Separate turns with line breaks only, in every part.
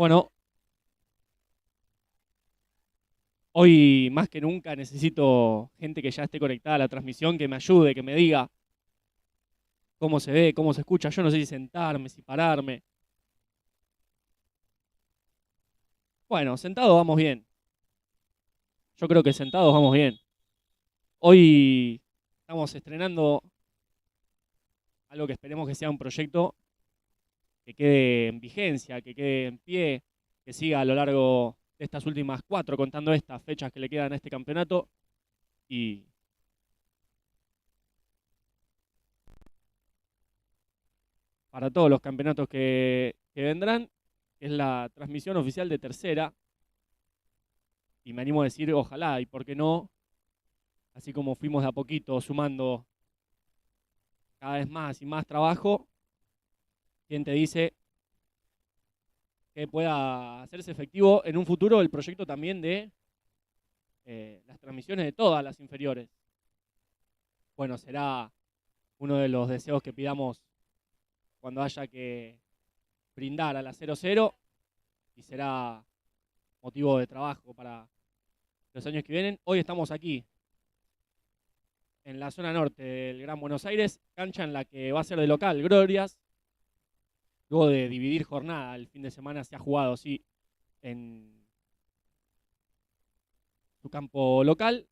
Bueno, hoy más que nunca necesito gente que ya esté conectada a la transmisión, que me ayude, que me diga cómo se ve, cómo se escucha. Yo no sé si sentarme, si pararme. Bueno, sentados vamos bien. Yo creo que sentados vamos bien. Hoy estamos estrenando algo que esperemos que sea un proyecto que quede en vigencia, que quede en pie, que siga a lo largo de estas últimas cuatro, contando estas fechas que le quedan a este campeonato. Y para todos los campeonatos que vendrán, es la transmisión oficial de tercera. Y me animo a decir, ojalá, y por qué no, así como fuimos de a poquito sumando cada vez más y más trabajo, quien te dice que pueda hacerse efectivo en un futuro el proyecto también de las transmisiones de todas las inferiores. Bueno, será uno de los deseos que pidamos cuando haya que brindar a la 00 y será motivo de trabajo para los años que vienen. Hoy estamos aquí, en la zona norte del Gran Buenos Aires, cancha en la que va a ser de local, Glorias. Luego de dividir jornada, el fin de semana se ha jugado, sí, en su campo local.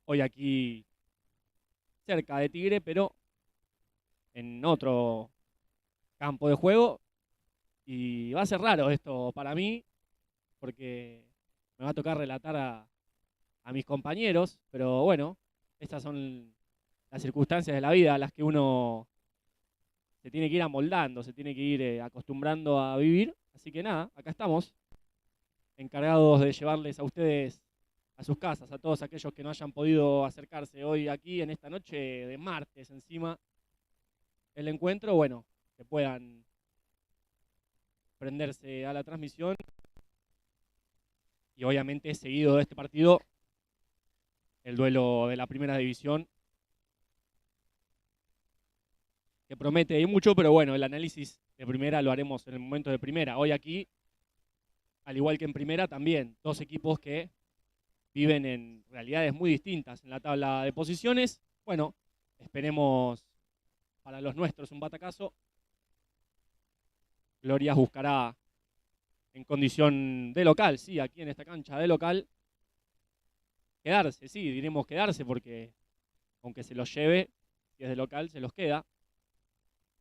Hoy aquí cerca de Tigre, pero en otro campo de juego. Y va a ser raro esto para mí, porque me va a tocar relatar a mis compañeros, pero bueno, estas son las circunstancias de la vida a las que uno se tiene que ir amoldando, se tiene que ir acostumbrando a vivir. Así que nada, acá estamos, encargados de llevarles a ustedes a sus casas, a todos aquellos que no hayan podido acercarse hoy aquí en esta noche de martes encima el encuentro, bueno, que puedan prenderse a la transmisión y obviamente seguido de este partido, el duelo de la primera división, que promete y mucho, pero bueno, el análisis de primera lo haremos en el momento de primera. Hoy aquí, al igual que en primera, también dos equipos que viven en realidades muy distintas en la tabla de posiciones. Bueno, esperemos para los nuestros un batacazo. Glorias buscará en condición de local, sí, aquí en esta cancha de local, quedarse, sí, diremos quedarse porque aunque se los lleve, si es de local, se los queda.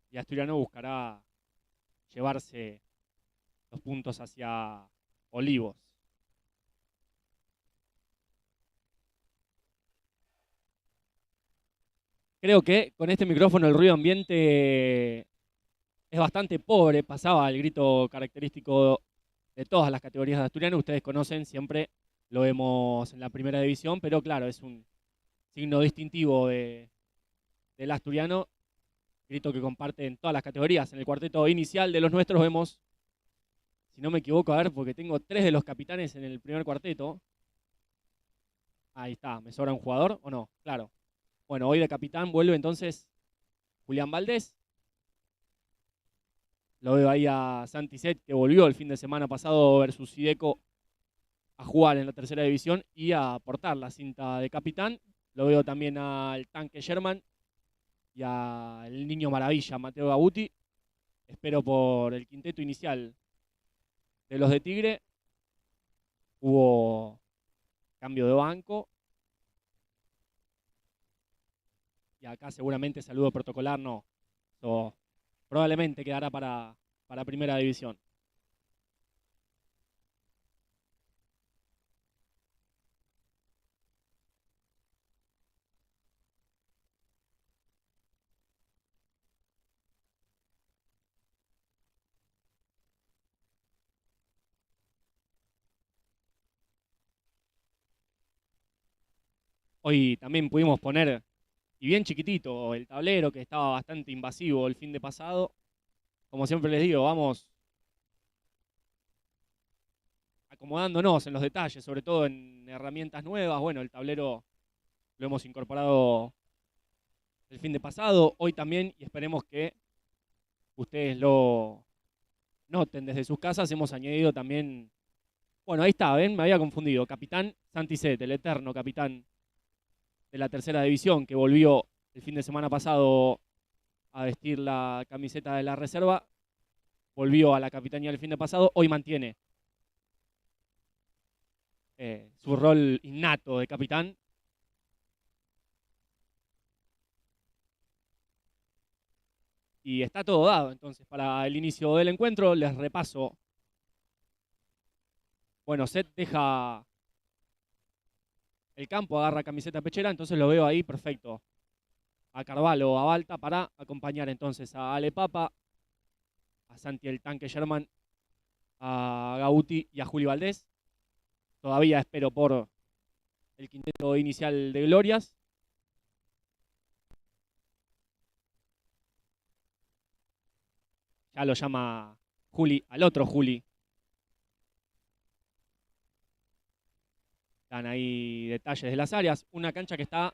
Y Asturiano buscará llevarse los puntos hacia Olivos. Creo que con este micrófono el ruido ambiente es bastante pobre, pasaba el grito característico de todas las categorías de Asturiano, ustedes conocen, siempre lo vemos en la primera división, pero claro, es un signo distintivo del asturiano, grito que comparte en todas las categorías. En el cuarteto inicial de los nuestros vemos, si no me equivoco, a ver, porque tengo tres de los capitanes en el primer cuarteto. Ahí está, ¿me sobra un jugador o no? Claro. Bueno, hoy de capitán vuelve entonces Julián Valdés. Lo veo ahí a Santi Set, que volvió el fin de semana pasado versus Sideco a jugar en la tercera división y a portar la cinta de capitán. Lo veo también al tanque Sherman y al niño maravilla, Mateo Gabuti. Espero por el quinteto inicial de los de Tigre. Hubo cambio de banco. Y acá seguramente saludo protocolar no. So, probablemente quedará para primera división. Hoy también pudimos poner, y bien chiquitito, el tablero que estaba bastante invasivo el fin de pasado. Como siempre les digo, vamos acomodándonos en los detalles, sobre todo en herramientas nuevas. Bueno, el tablero lo hemos incorporado el fin de pasado, hoy también, y esperemos que ustedes lo noten desde sus casas, hemos añadido también, bueno, ahí está, ven, me había confundido, capitán Santi Zet, el eterno capitán de la tercera división, que volvió el fin de semana pasado a vestir la camiseta de la reserva, volvió a la capitanía el fin de pasado, hoy mantiene su rol innato de capitán. Y está todo dado, entonces, para el inicio del encuentro. Les repaso. Bueno, Zet deja el campo, agarra camiseta pechera, entonces lo veo ahí perfecto. A Carvalho, a Balta, para acompañar entonces a Ale Papa, a Santi el Tanque Sherman, a Gauti y a Juli Valdés. Todavía espero por el quinteto inicial de Glorias. Ya lo llama Juli, al otro Juli. Están ahí detalles de las áreas. Una cancha que está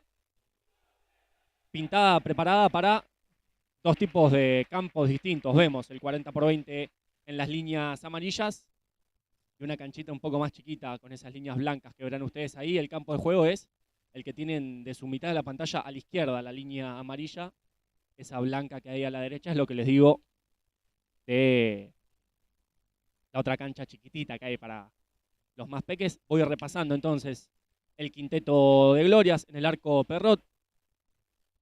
pintada, preparada para dos tipos de campos distintos. Vemos el 40x20 en las líneas amarillas y una canchita un poco más chiquita con esas líneas blancas que verán ustedes ahí. El campo de juego es el que tienen de su mitad de la pantalla a la izquierda, la línea amarilla. Esa blanca que hay a la derecha es lo que les digo de la otra cancha chiquitita que hay para los más peques. Voy repasando entonces el quinteto de Glorias. En el arco Perrot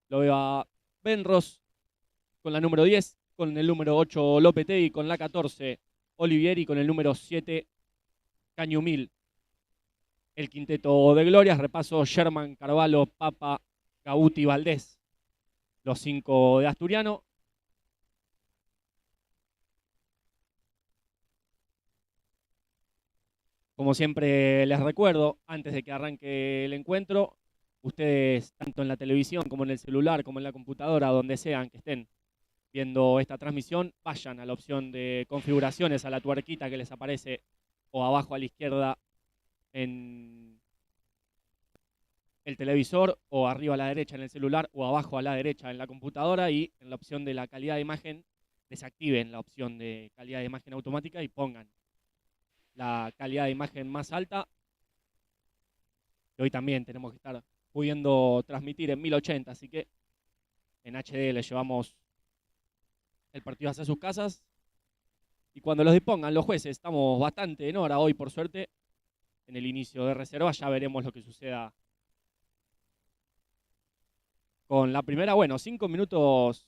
lo veo a Benros con la número 10, con el número 8 Lopetegui, con la 14 Olivieri, con el número 7 Cañumil. El quinteto de Glorias, repaso: Sherman, Carvalho, Papa, Gauti, Valdés. Los 5 de Asturiano. Como siempre les recuerdo, antes de que arranque el encuentro, ustedes, tanto en la televisión como en el celular, como en la computadora, donde sean que estén viendo esta transmisión, vayan a la opción de configuraciones, a la tuerquita que les aparece o abajo a la izquierda en el televisor, o arriba a la derecha en el celular, o abajo a la derecha en la computadora, y en la opción de la calidad de imagen desactiven la opción de calidad de imagen automática y pongan la calidad de imagen más alta. Y hoy también tenemos que estar pudiendo transmitir en 1080, así que en HD les llevamos el partido hacia sus casas. Y cuando los dispongan los jueces, estamos bastante en hora hoy, por suerte, en el inicio de reserva. Ya veremos lo que suceda con la primera. Bueno, 5 minutos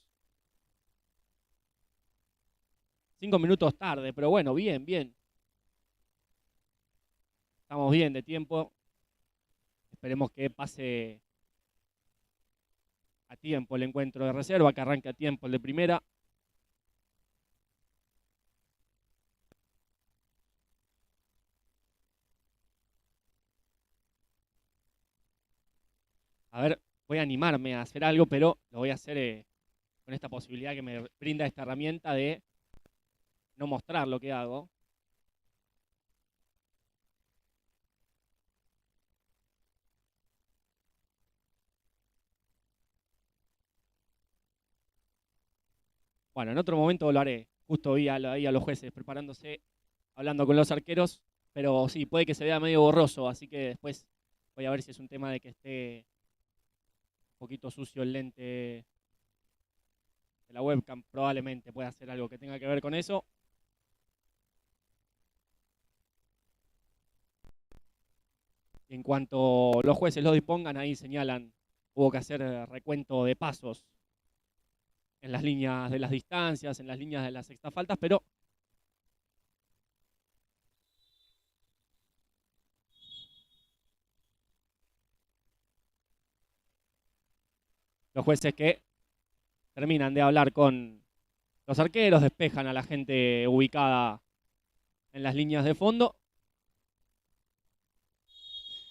tarde, pero bueno, bien. Estamos bien de tiempo. Esperemos que pase a tiempo el encuentro de reserva, que arranque a tiempo el de primera. A ver, voy a animarme a hacer algo, pero lo voy a hacer con esta posibilidad que me brinda esta herramienta de no mostrar lo que hago. Bueno, en otro momento lo haré. Justo vi ahí a los jueces preparándose, hablando con los arqueros, pero sí, puede que se vea medio borroso, así que después voy a ver si es un tema de que esté un poquito sucio el lente de la webcam. Probablemente pueda hacer algo que tenga que ver con eso. En cuanto los jueces lo dispongan, ahí señalan, hubo que hacer recuento de pasos en las líneas de las distancias, en las líneas de las sextafaltas, pero los jueces que terminan de hablar con los arqueros, despejan a la gente ubicada en las líneas de fondo.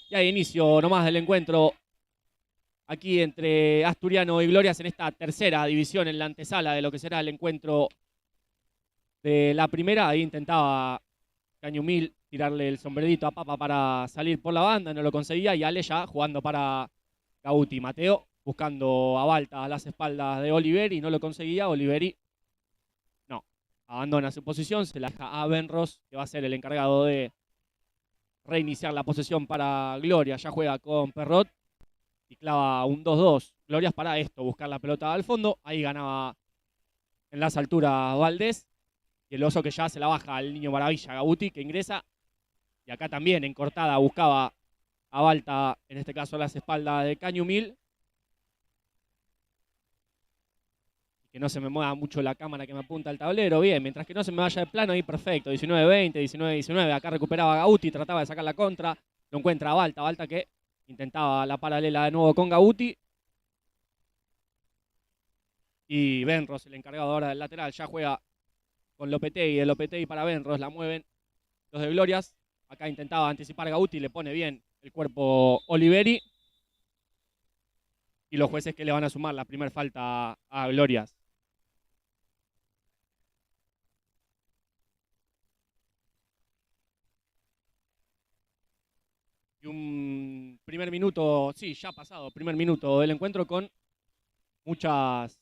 Y hay inicio nomás del encuentro aquí entre Asturiano y Glorias en esta tercera división, en la antesala de lo que será el encuentro de la primera. Ahí intentaba Cañumil tirarle el sombrerito a Papa para salir por la banda, no lo conseguía, y Ale ya jugando para Gauti. Mateo buscando a Balta a las espaldas de Oliveri, no lo conseguía. Oliveri abandona su posición, se la deja a Benros, que va a ser el encargado de reiniciar la posesión para Gloria. Ya juega con Perrot y clava un 2-2. Gloria es para esto, buscar la pelota al fondo. Ahí ganaba en las alturas Valdés. Y el oso que ya se la baja al niño maravilla, Gauti, que ingresa. Y acá también en cortada buscaba a Balta, en este caso a las espaldas de Cañumil. Que no se me mueva mucho la cámara que me apunta al tablero. Bien, mientras que no se me vaya de plano, ahí perfecto. 19-20, 19-19. Acá recuperaba Gauti, trataba de sacar la contra. Lo encuentra a Balta. Balta que intentaba la paralela de nuevo con Gauti. Y Benros, el encargado ahora del lateral, ya juega con Lopetegui. De Lopetegui para Benros, la mueven los de Glorias. Acá intentaba anticipar Gauti, le pone bien el cuerpo Oliveri. Y los jueces que le van a sumar la primera falta a Glorias. Y un primer minuto, sí, ya pasado, primer minuto del encuentro con muchos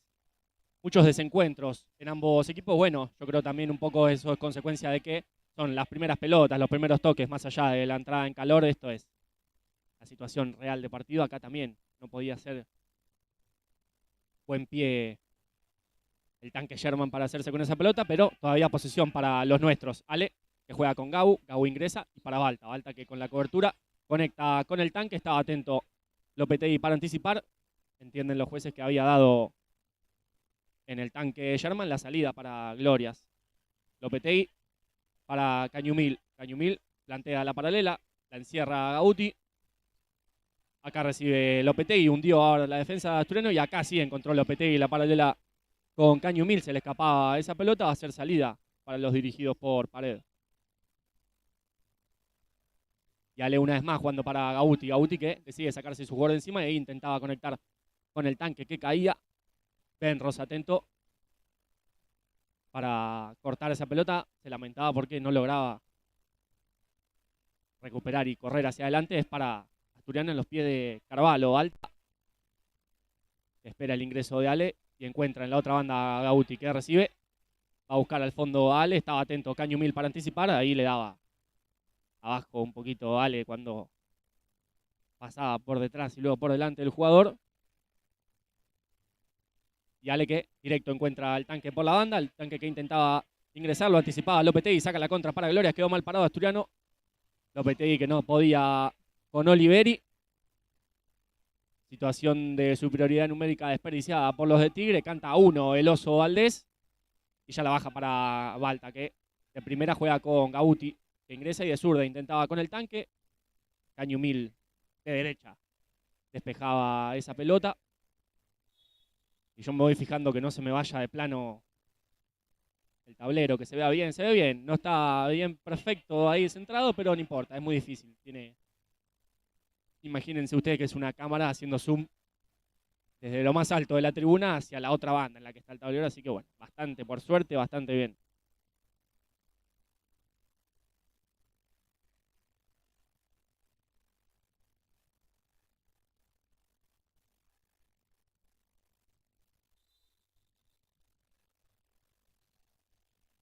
desencuentros en ambos equipos. Bueno, yo creo también un poco eso es consecuencia de que son las primeras pelotas, los primeros toques, más allá de la entrada en calor. Esto es la situación real de partido. Acá también no podía ser buen pie el tanque Sherman para hacerse con esa pelota, pero todavía posesión para los nuestros. Ale, que juega con Gau, Gau ingresa, y para Balta. Balta que con la cobertura conecta con el tanque, estaba atento Lopetegui para anticipar. Entienden los jueces que había dado en el tanque Sherman la salida para Glorias. Lopetegui para Cañumil. Cañumil plantea la paralela, la encierra Gauti. Acá recibe Lopetegui, hundió ahora la defensa de Asturiano y acá sí encontró Lopetegui la paralela con Cañumil. Se le escapaba esa pelota, va a ser salida para los dirigidos por Pared. Y Ale una vez más jugando para Gauti. Gauti que decide sacarse su jugador de encima y ahí intentaba conectar con el tanque que caía. Benros atento para cortar esa pelota. Se lamentaba porque no lograba recuperar y correr hacia adelante. Es para Asturiano en los pies de Carvalho. Alta. Espera el ingreso de Ale y encuentra en la otra banda a Gauti que recibe. Va a buscar al fondo a Ale. Estaba atento Cañumil para anticipar. Ahí le daba abajo un poquito Ale cuando pasaba por detrás y luego por delante del jugador. Y Ale que directo encuentra al tanque por la banda, el tanque que intentaba ingresar, lo anticipaba Lopetegui, saca la contra para Glorias, quedó mal parado Asturiano. Lopetegui que no podía con Oliveri. Situación de superioridad numérica desperdiciada por los de Tigre, canta uno el oso Valdés. Y ya la baja para Balta, que de primera juega con Gauti, que ingresa y de zurda intentaba con el tanque. Cañumil de derecha despejaba esa pelota. Y yo me voy fijando que no se me vaya de plano el tablero, que se vea bien. Se ve bien, no está bien perfecto ahí centrado, pero no importa, es muy difícil. Imagínense ustedes que es una cámara haciendo zoom desde lo más alto de la tribuna hacia la otra banda en la que está el tablero. Así que bueno, bastante, por suerte, bastante bien.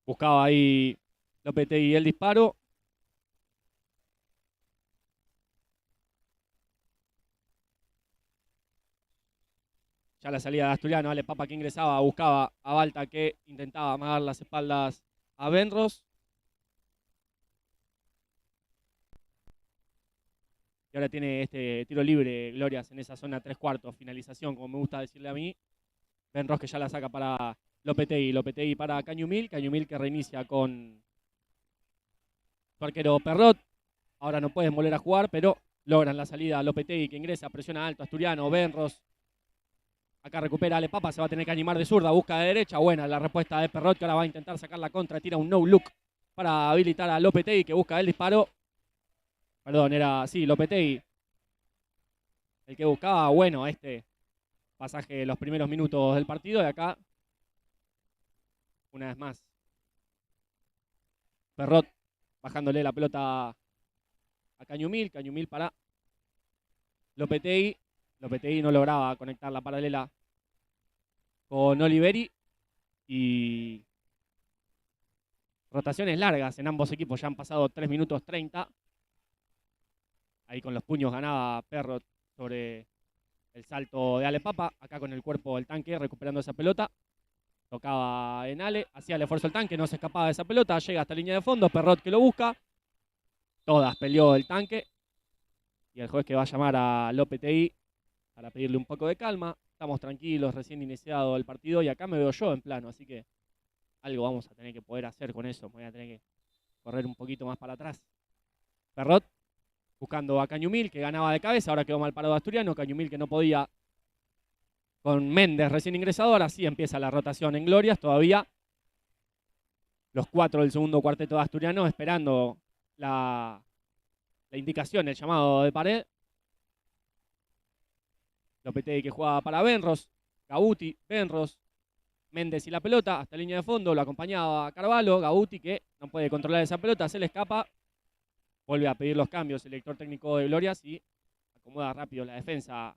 Buscaba ahí Lopetegui el disparo. Ya la salida de Asturiano, Ale Papa que ingresaba, buscaba a Balta que intentaba amagar las espaldas a Benros. Y ahora tiene este tiro libre, Glorias, en esa zona 3/4, finalización, como me gusta decirle a mí. Benros que ya la saca para Lopetegui. Lopetegui para Cañumil. Cañumil que reinicia con su arquero Perrot. Ahora no pueden volver a jugar, pero logran la salida Lopetegui que ingresa, presiona alto Asturiano, Benros. Acá recupera Ale Papa, se va a tener que animar de zurda, busca de derecha. Buena la respuesta de Perrot, que ahora va a intentar sacar la contra, tira un no look para habilitar a Lopetegui que busca el disparo. Perdón, era, sí, Lopetegui el que buscaba, bueno, este pasaje de los primeros minutos del partido. Y acá, una vez más, Perrot bajándole la pelota a Cañumil. Cañumil para Lopetegui. Lopetegui no lograba conectar la paralela con Oliveri. Y rotaciones largas en ambos equipos, ya han pasado 3 minutos 30. Ahí con los puños ganaba Perrot sobre el salto de Ale Papa, acá con el cuerpo del tanque recuperando esa pelota. Tocaba en Ale, hacía el esfuerzo el tanque, no se escapaba de esa pelota, llega hasta línea de fondo, Perrot que lo busca. Todas peleó el tanque. Y el juez que va a llamar a Lopetegui para pedirle un poco de calma. Estamos tranquilos, recién iniciado el partido y acá me veo yo en plano, así que algo vamos a tener que poder hacer con eso. Me voy a tener que correr un poquito más para atrás. Perrot buscando a Cañumil, que ganaba de cabeza, ahora quedó mal parado Asturiano. Cañumil que no podía con Méndez recién ingresado, ahora sí empieza la rotación en Glorias, todavía los 4 del segundo cuarteto de Asturiano esperando la indicación, el llamado de pared. Lopetegui que jugaba para Benros, Gauti, Benros, Méndez y la pelota hasta línea de fondo, lo acompañaba Carvalho, Gauti que no puede controlar esa pelota, se le escapa, vuelve a pedir los cambios el director técnico de Glorias y acomoda rápido la defensa.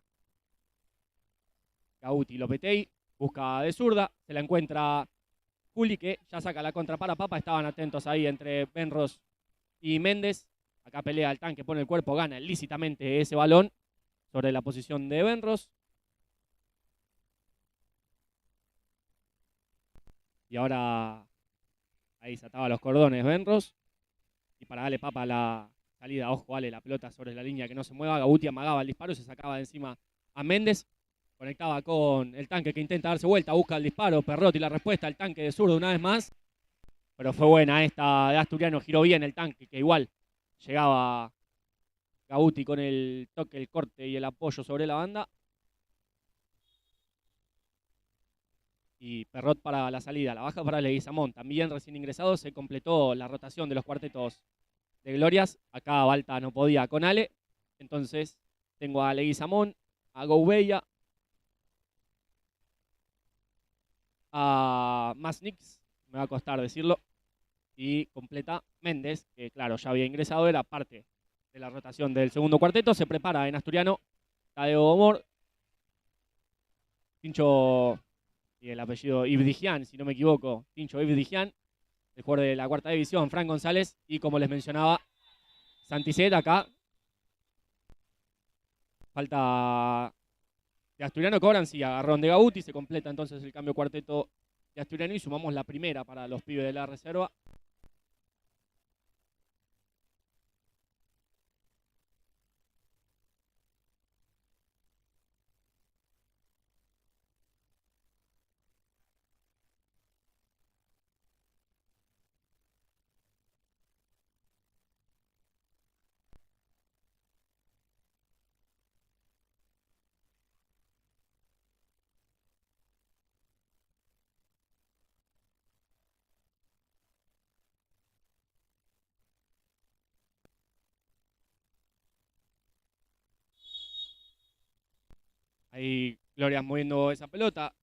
Gauti, Lopetegui, busca de zurda, se la encuentra Juli que ya saca la contra para Papa, estaban atentos ahí entre Benros y Méndez. Acá pelea el tanque, pone el cuerpo, gana lícitamente ese balón sobre la posición de Benros. Y ahora ahí se ataba los cordones Benros. Y para darle Papa la salida, ojo, Ale, la pelota sobre la línea que no se mueva. Gauti amagaba el disparo, se sacaba de encima a Méndez. Conectaba con el tanque que intenta darse vuelta, busca el disparo, Perrot y la respuesta, el tanque de zurdo una vez más. Pero fue buena esta de Asturiano, giró bien el tanque, que igual llegaba Gauti con el toque, el corte y el apoyo sobre la banda. Y Perrot para la salida, la baja para Leguizamón. También recién ingresado se completó la rotación de los cuartetos de Glorias. Acá Balta no podía con Ale. Entonces tengo a Leguizamón, a Gouveia, a Masnix, me va a costar decirlo. Y completa Méndez, que claro, ya había ingresado, era parte de la rotación del segundo cuarteto. Se prepara en Asturiano Tadeo Omor, Tincho, y el apellido Ibdigian, si no me equivoco, Tincho Ibdigian, el jugador de la cuarta división, Fran González, y como les mencionaba, Santicet acá. Falta de Asturiano, cobran, sí, agarrón de Gauti, se completa entonces el cambio cuarteto de Asturiano y sumamos la primera para los pibes de la reserva. Ahí Gloria moviendo esa pelota.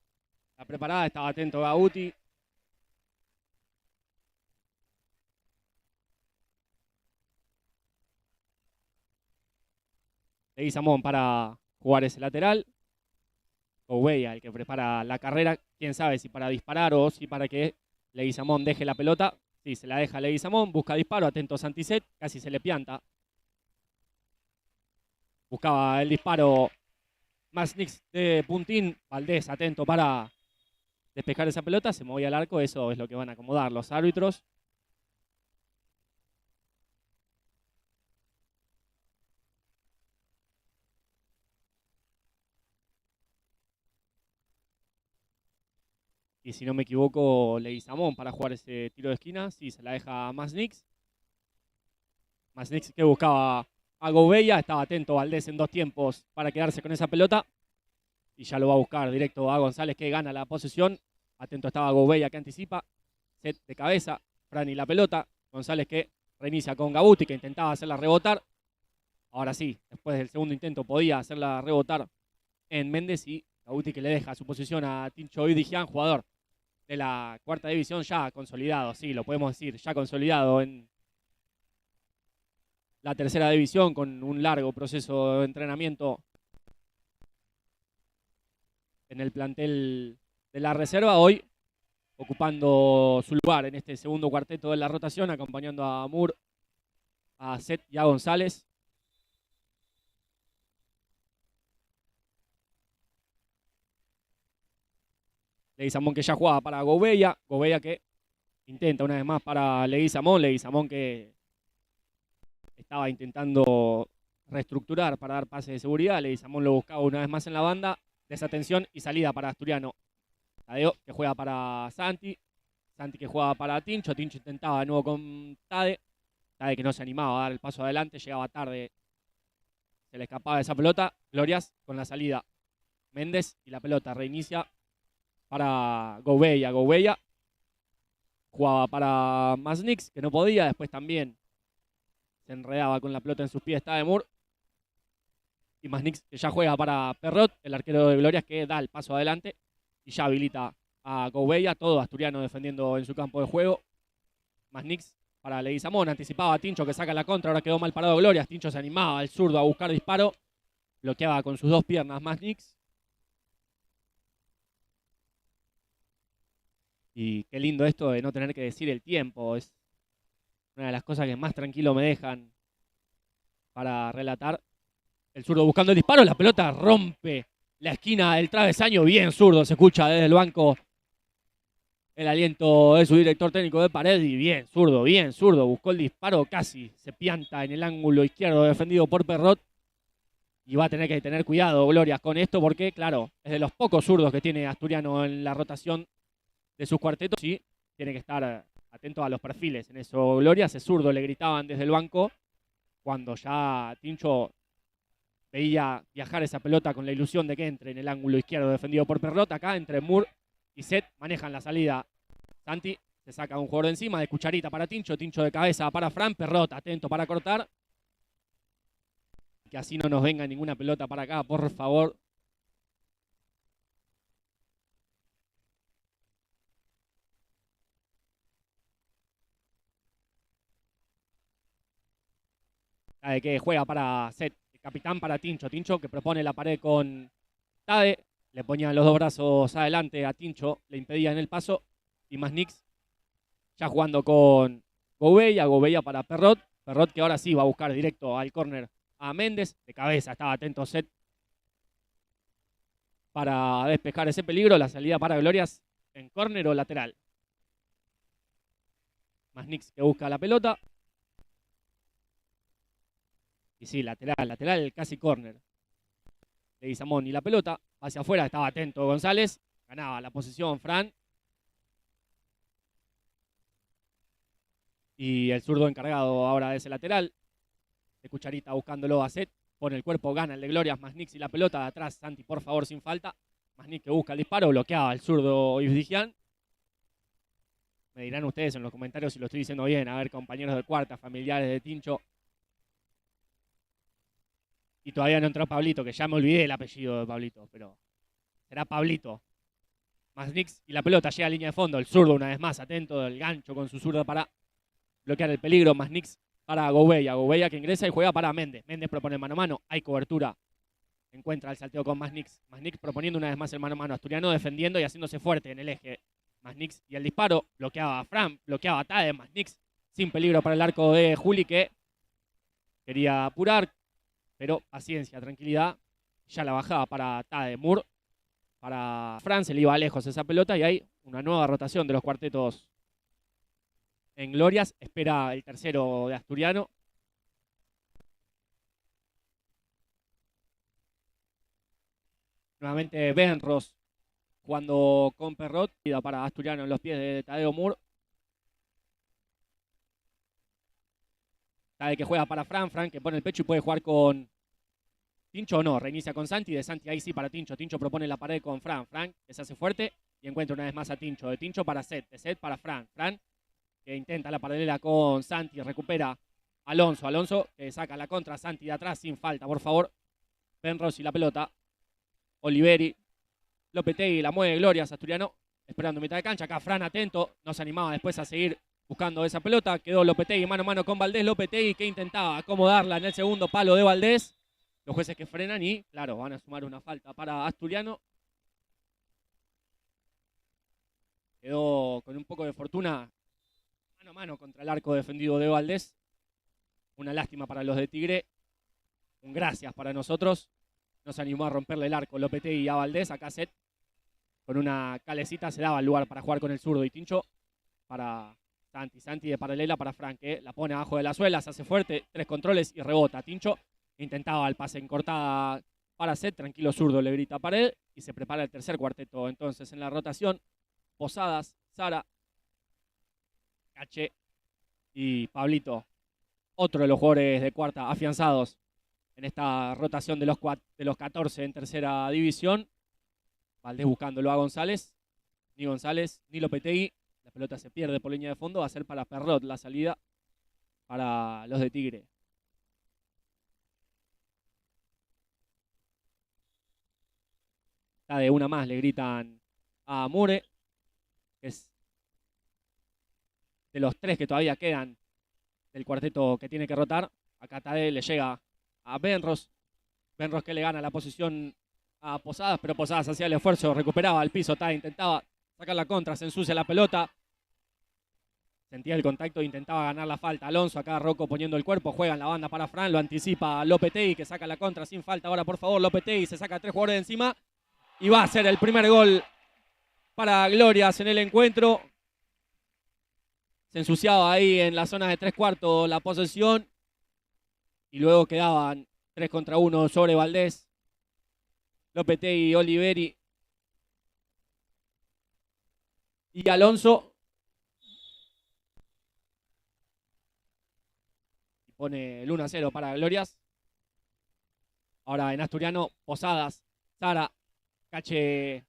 La preparada, estaba atento Gauti. Leguizamón para jugar ese lateral. Gouveia, el que prepara la carrera. Quién sabe si para disparar o si para que Leguizamón deje la pelota. Sí, se la deja Leguizamón, busca disparo, atento Santicet, casi se le pianta. Buscaba el disparo Masnix de puntín, Valdés atento para despejar esa pelota, se movía al arco, eso es lo que van a acomodar los árbitros. Y si no me equivoco, Leguizamón para jugar ese tiro de esquina, sí, se la deja a Masnix. Masnix que buscaba a Gouveia, estaba atento Valdés en 2 tiempos para quedarse con esa pelota. Y ya lo va a buscar directo a González que gana la posesión. Atento estaba Gouveia que anticipa. Set de cabeza, Fran y la pelota. González que reinicia con Gauti que intentaba hacerla rebotar. Ahora sí, después del segundo intento podía hacerla rebotar en Méndez y Gauti que le deja su posición a Tincho Ibdigian, jugador de la cuarta división ya consolidado, sí, lo podemos decir, ya consolidado en la tercera división con un largo proceso de entrenamiento en el plantel de la reserva. Hoy ocupando su lugar en este segundo cuarteto de la rotación, acompañando a Moore, a Seth y a González. Leguizamón que ya jugaba para Gouveia. Gouveia que intenta una vez más para Leguizamón. Leguizamón que estaba intentando reestructurar para dar pase de seguridad. Leguizamón lo buscaba una vez más en la banda. Desatención y salida para Asturiano. Tadeo que juega para Santi. Santi que juega para Tincho. Tincho intentaba de nuevo con Tade. Tade que no se animaba a dar el paso adelante. Llegaba tarde. Se le escapaba esa pelota. Glorias con la salida. Méndez y la pelota reinicia para Gouveia. Gouveia jugaba para Masnix, que no podía. Después también se enredaba con la pelota en sus pies Tade Moore. Y Masnix que ya juega para Perrot, el arquero de Glorias, que da el paso adelante y ya habilita a Gouveia. Todo Asturiano defendiendo en su campo de juego. Masnix para Leguizamón. Anticipaba a Tincho que saca la contra. Ahora quedó mal parado Glorias. Tincho se animaba al zurdo a buscar disparo. Bloqueaba con sus dos piernas Masnix. Y qué lindo esto de no tener que decir el tiempo. Es una de las cosas que más tranquilo me dejan para relatar. El zurdo buscando el disparo. La pelota rompe la esquina del travesaño. Bien zurdo. Se escucha desde el banco el aliento de su director técnico de Pared. Y bien zurdo, bien zurdo. Buscó el disparo casi. Se pianta en el ángulo izquierdo defendido por Perrot. Y va a tener que tener cuidado Glorias con esto porque, claro, es de los pocos zurdos que tiene Asturiano en la rotación de sus cuartetos y tiene que estar atento a los perfiles. En eso Glorias es zurdo, le gritaban desde el banco cuando ya Tincho veía viajar esa pelota con la ilusión de que entre en el ángulo izquierdo defendido por Perrot. Acá entre Moore y Seth manejan la salida. Santi se saca un jugador de encima, de cucharita para Tincho, Tincho de cabeza para Fran, Perrot atento para cortar. Que así no nos venga ninguna pelota para acá, por favor. Que juega para Seth, capitán para Tincho. Tincho que propone la pared con Tade. Le ponían los dos brazos adelante a Tincho, le impedían el paso. Y Masnix ya jugando con Gouveia. Gouveia para Perrot. Perrot que ahora sí va a buscar directo al córner a Méndez. De cabeza estaba atento Seth para despejar ese peligro. La salida para Glorias en córner o lateral. Masnix que busca la pelota. Y sí, lateral, casi córner. Leguizamón y la pelota. Hacia afuera, estaba atento González. Ganaba la posición Fran. Y el zurdo encargado ahora de ese lateral. De cucharita buscándolo a Seth. Pone el cuerpo, gana el de Glorias. Masnix y la pelota de atrás. Santi, por favor, sin falta. Masnix que busca el disparo. Bloqueaba el zurdo Ibdigian. Me dirán ustedes en los comentarios si lo estoy diciendo bien. A ver, compañeros de cuarta, familiares de Tincho. Y todavía no entró Pablito, que ya me olvidé el apellido de Pablito, pero será Pablito. Masnix y la pelota llega a línea de fondo. El zurdo una vez más, atento del gancho con su zurdo para bloquear el peligro. Masnix para Gouveia. Gouveia que ingresa y juega para Méndez. Méndez propone mano a mano. Hay cobertura. Encuentra el salteo con Masnix. Masnix proponiendo una vez más el mano a mano. Asturiano defendiendo y haciéndose fuerte en el eje. Masnix y el disparo. Bloqueaba a Fran. Bloqueaba a Tade. Masnix sin peligro para el arco de Juli que quería apurar. Pero paciencia, tranquilidad. Ya la bajaba para Tade Moore. Para Fran se le iba lejos esa pelota y hay una nueva rotación de los cuartetos en Glorias. Espera el tercero de Asturiano. Nuevamente Benros jugando con Perrot. Para Asturiano en los pies de Tadeo Moore. Tade que juega para Fran. Fran que pone el pecho y puede jugar con Tincho o no. Reinicia con Santi. De Santi ahí sí para Tincho. Tincho propone la pared con Fran. Fran que se hace fuerte y encuentra una vez más a Tincho. De Tincho para Seth. De Seth para Fran. Fran que intenta la paralela con Santi. Recupera Alonso. Alonso que saca la contra. Santi de atrás sin falta, por favor. Benros y la pelota. Oliveri. Lopetegui la mueve Glorias. Asturiano esperando mitad de cancha. Acá Fran atento. No se animaba después a seguir buscando esa pelota. Quedó Lopetegui mano a mano con Valdés. Lopetegui que intentaba acomodarla en el segundo palo de Valdés. Los jueces que frenan y, claro, van a sumar una falta para Asturiano. quedó con un poco de fortuna mano a mano contra el arco defendido de Valdés. Una lástima para los de Tigre. Un gracias para nosotros. No se animó a romperle el arco Lopetegui a Valdés. Acá Set con una calecita se daba el lugar para jugar con el zurdo y Tincho para Santi de paralela para Frank, que la pone abajo de la suela, se hace fuerte, 3 controles y rebota. Tincho intentaba el pase en cortada para Set, tranquilo zurdo, le grita a Pared y se prepara el tercer cuarteto. Entonces en la rotación, Posadas, Sara, Cache y Pablito, otro de los jugadores de cuarta afianzados en esta rotación de los 14 en tercera división. Valdés buscándolo a González, ni González ni Lopetegui. La pelota se pierde por línea de fondo, va a ser para Perrot la salida para los de Tigre. Está de una más, le gritan a Mure, que es de los 3 que todavía quedan del cuarteto que tiene que rotar. Acá Tade le llega a Benros. Benros que le gana la posición a Posadas, pero Posadas hacía el esfuerzo, recuperaba el piso, Tade intentaba sacar la contra, se ensucia la pelota. Sentía el contacto e intentaba ganar la falta. Alonso acá, Rocco poniendo el cuerpo, juega en la banda para Fran, lo anticipa Lopetegui que saca la contra sin falta. Ahora por favor Lopetegui se saca 3 jugadores de encima y va a ser el primer gol para Glorias en el encuentro. Se ensuciaba ahí en la zona de 3/4 la posesión y luego quedaban 3 contra 1 sobre Valdés, Lopetegui, Oliveri y Alonso. Y pone el 1-0 para Glorias. Ahora en asturiano, Posadas, Sara, Cache,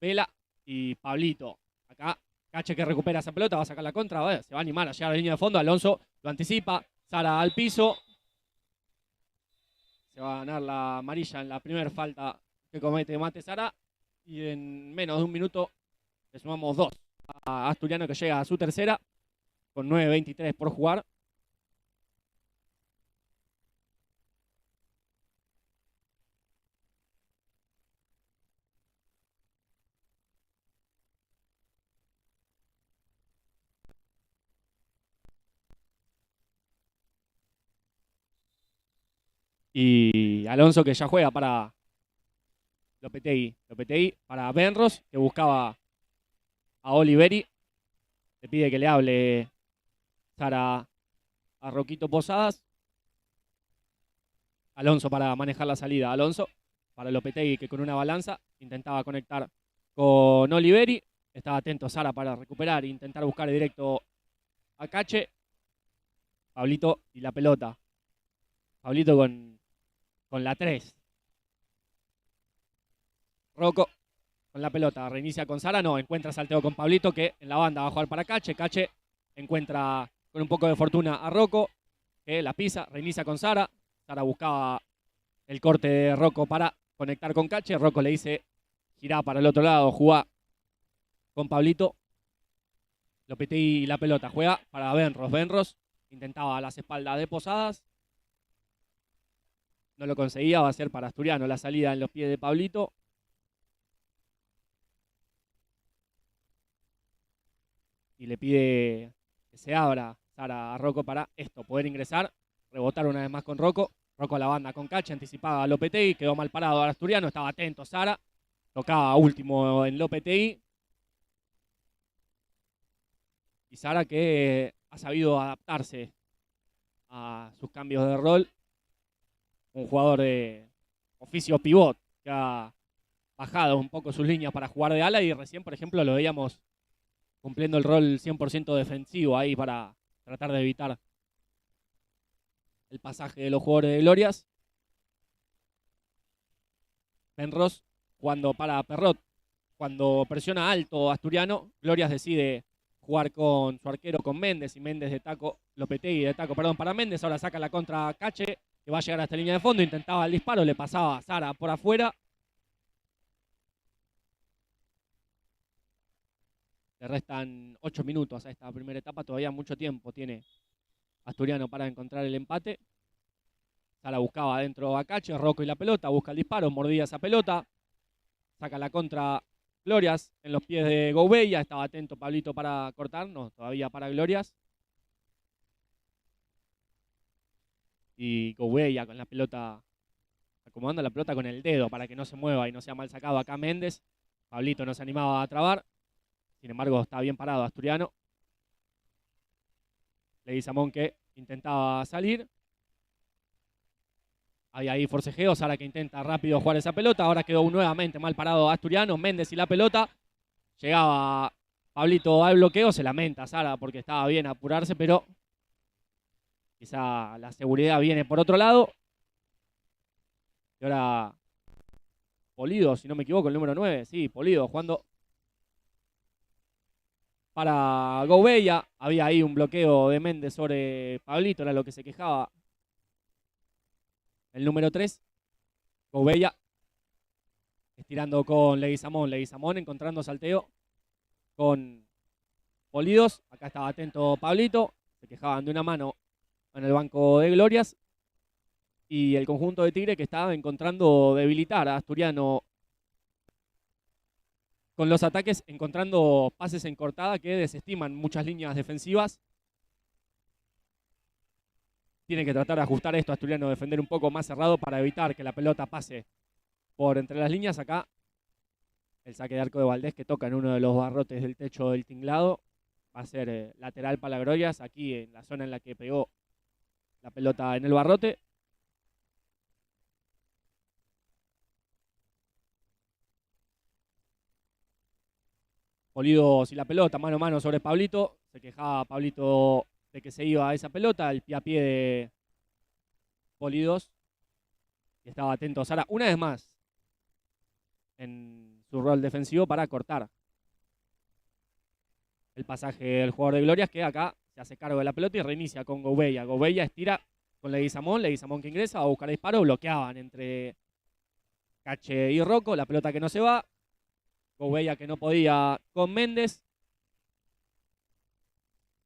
Vela y Pablito. Acá Cache que recupera esa pelota, va a sacar la contra, se va a animar a llegar a la línea de fondo. Alonso lo anticipa, Sara al piso. Se va a ganar la amarilla en la primera falta que comete Mate Sara. Y en menos de un minuto le sumamos 2 a Asturiano, que llega a su tercera con 9:23 por jugar. Y Alonso que ya juega para Lopetegui. Lopetegui para Benros, que buscaba a Oliveri. Le pide que le hable Sara a Roquito Posadas. Alonso para manejar la salida. Alonso para Lopetegui, que con una balanza intentaba conectar con Oliveri. Estaba atento Sara para recuperar e intentar buscar directo a Cache. Pablito y la pelota. Pablito con la 3. Rocco con la pelota. Reinicia con Sara. No, encuentra salteo con Pablito, que en la banda va a jugar para Cache. Cache encuentra con un poco de fortuna a Rocco, que la pisa. Reinicia con Sara. Sara buscaba el corte de Rocco para conectar con Cache. Rocco le dice, girá para el otro lado, jugá con Pablito. Lopetegui la pelota, juega para Benros. Benros intentaba a las espaldas de Posadas. No lo conseguía, va a ser para Asturiano la salida en los pies de Pablito. Y le pide que se abra Sara a Rocco para esto, poder ingresar. Rebotar una vez más con Rocco. Rocco a la banda con Cache, anticipaba a Lopetegui, quedó mal parado al Asturiano, estaba atento Sara. Tocaba último en Lopetegui. Y Sara que ha sabido adaptarse a sus cambios de rol. Un jugador de oficio pivot que ha bajado un poco sus líneas para jugar de ala y recién, por ejemplo, lo veíamos cumpliendo el rol 100% defensivo ahí para tratar de evitar el pasaje de los jugadores de Glorias. Benros cuando para Perrot, cuando presiona alto Asturiano, Glorias decide jugar con su arquero, con Méndez, y Méndez de taco, Lopetegui de taco, perdón, para Méndez. Ahora saca la contra Cache, que va a llegar hasta la línea de fondo, intentaba el disparo, le pasaba a Sara por afuera. Le restan 8 minutos a esta primera etapa, todavía mucho tiempo tiene Asturiano para encontrar el empate. Sara buscaba adentro a Cache, Rocco y la pelota, busca el disparo, mordía esa pelota, saca la contra Glorias en los pies de Gouveia. Estaba atento Pablito para cortar. No, todavía para Glorias. Y Gouveia con la pelota, acomodando la pelota con el dedo para que no se mueva y no sea mal sacado acá Méndez. Pablito no se animaba a trabar. Sin embargo, está bien parado Asturiano. Leguizamón que intentaba salir. Hay ahí forcejeo. Sara que intenta rápido jugar esa pelota. Ahora quedó nuevamente mal parado Asturiano. Méndez y la pelota. Llegaba Pablito al bloqueo. Se lamenta Sara porque estaba bien apurarse, pero quizá la seguridad viene por otro lado. Y ahora Polido, si no me equivoco, el número 9. Sí, Polido jugando para Gouveia. Había ahí un bloqueo de Méndez sobre Pablito. Era lo que se quejaba el número 3. Gouveia estirando con Leguizamón. Leguizamón encontrando salteo con Polidos. Acá estaba atento Pablito. Se quejaban de una mano en el banco de Glorias. Y el conjunto de Tigre que estaba encontrando debilitar a Asturiano con los ataques, encontrando pases en cortada que desestiman muchas líneas defensivas. Tiene que tratar de ajustar esto Asturiano, defender un poco más cerrado para evitar que la pelota pase por entre las líneas. Acá el saque de arco de Valdés que toca en uno de los barrotes del techo del tinglado. Va a ser lateral para Glorias, aquí en la zona en la que pegó la pelota en el barrote. Polidos y la pelota, mano a mano sobre Pablito. Se quejaba Pablito de que se iba a esa pelota, el pie a pie de Polidos. Y estaba atento Sara una vez más en su rol defensivo para cortar el pasaje del jugador de Glorias, que acá se hace cargo de la pelota y reinicia con Gouveia. Gouveia estira con Leguizamón. Leguizamón que ingresa a buscar disparo. Bloqueaban entre Cache y Rocco. La pelota que no se va. Gouveia que no podía con Méndez.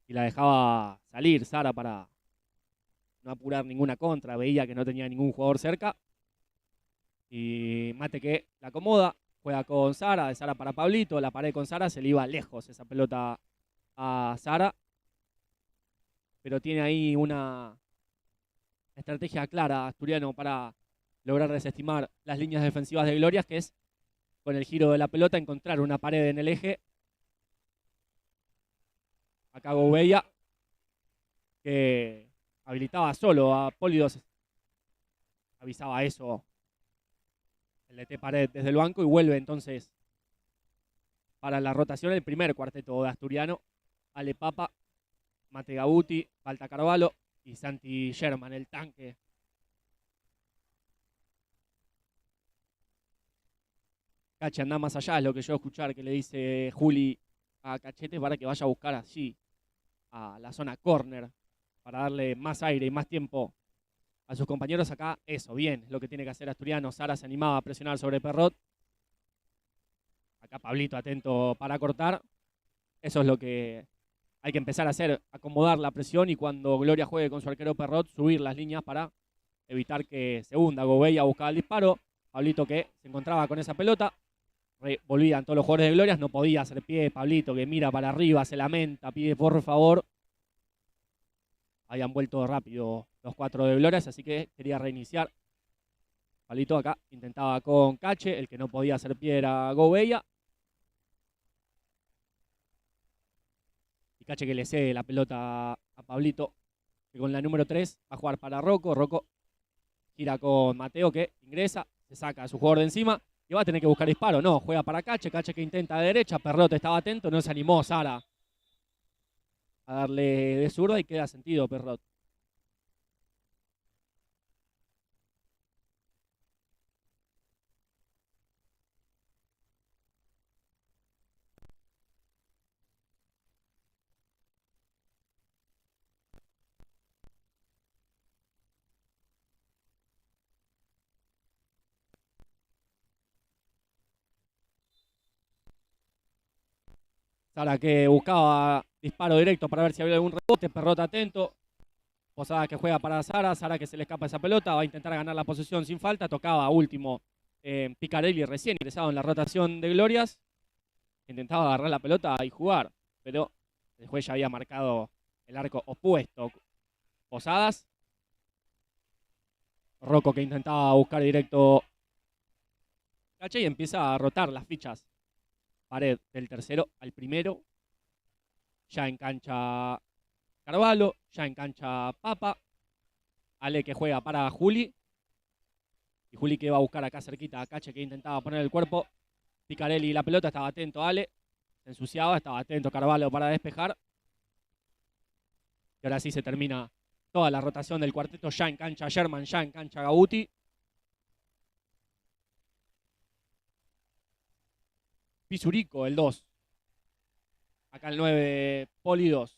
Y la dejaba salir Sara para no apurar ninguna contra. Veía que no tenía ningún jugador cerca. Y Mate que la acomoda. Juega con Sara, de Sara para Pablito. La pared con Sara, se le iba lejos esa pelota a Sara. Pero tiene ahí una estrategia clara Asturiano para lograr desestimar las líneas defensivas de Glorias, que es con el giro de la pelota encontrar una pared en el eje. Acá Gouveia, que habilitaba solo a Polidos, avisaba eso el DT Pared desde el banco y vuelve entonces para la rotación el primer cuarteto de Asturiano. Ale Papa, Mate Gabuti, Balta Carvalho y Santi Sherman, el tanque. Cache anda más allá, es lo que yo escuchar que le dice Juli a Cachete para que vaya a buscar allí a la zona corner para darle más aire y más tiempo a sus compañeros. Acá eso, bien, es lo que tiene que hacer Asturiano. Sara se animaba a presionar sobre Perrot. Acá Pablito atento para cortar. Eso es lo que hay que empezar a hacer, acomodar la presión y cuando Gloria juegue con su arquero Perrot, subir las líneas para evitar que se hunda. Gouveia buscaba el disparo. Pablito que se encontraba con esa pelota. Volvían todos los jugadores de Glorias, no podía hacer pie. Pablito que mira para arriba, se lamenta, pide por favor. Habían vuelto rápido los 4 de Glorias, así que quería reiniciar. Pablito acá intentaba con Cache, el que no podía hacer pie era Gouveia. Y Cache que le cede la pelota a Pablito, que con la número 3 va a jugar para Rocco. Rocco gira con Mateo que ingresa, se saca a su jugador de encima. Y va a tener que buscar disparo. No, juega para Cache. Cache que intenta de derecha. Perrot estaba atento. No se animó Sara a darle de zurda y queda sentido Perrot. Sara que buscaba disparo directo para ver si había algún rebote. Perrot atento. Posada que juega para Sara. Sara que se le escapa esa pelota. Va a intentar ganar la posesión sin falta. Tocaba último Picarelli recién ingresado en la rotación de Glorias. intentaba agarrar la pelota y jugar, pero el juez ya había marcado el arco opuesto. Posadas. Rocco que intentaba buscar directo cache y empieza a rotar las fichas. Pared del tercero al primero. Ya en cancha Carvalho, ya en cancha Papa. Ale que juega para Juli. Y Juli que va a buscar acá cerquita a Cache que intentaba poner el cuerpo. Picarelli y la pelota, estaba atento Ale. Se ensuciaba, estaba atento Carvalho para despejar. Y ahora sí se termina toda la rotación del cuarteto. Ya en cancha Sherman, ya en cancha Gauti. Pisurico, el 2. Acá el 9, Poli 2.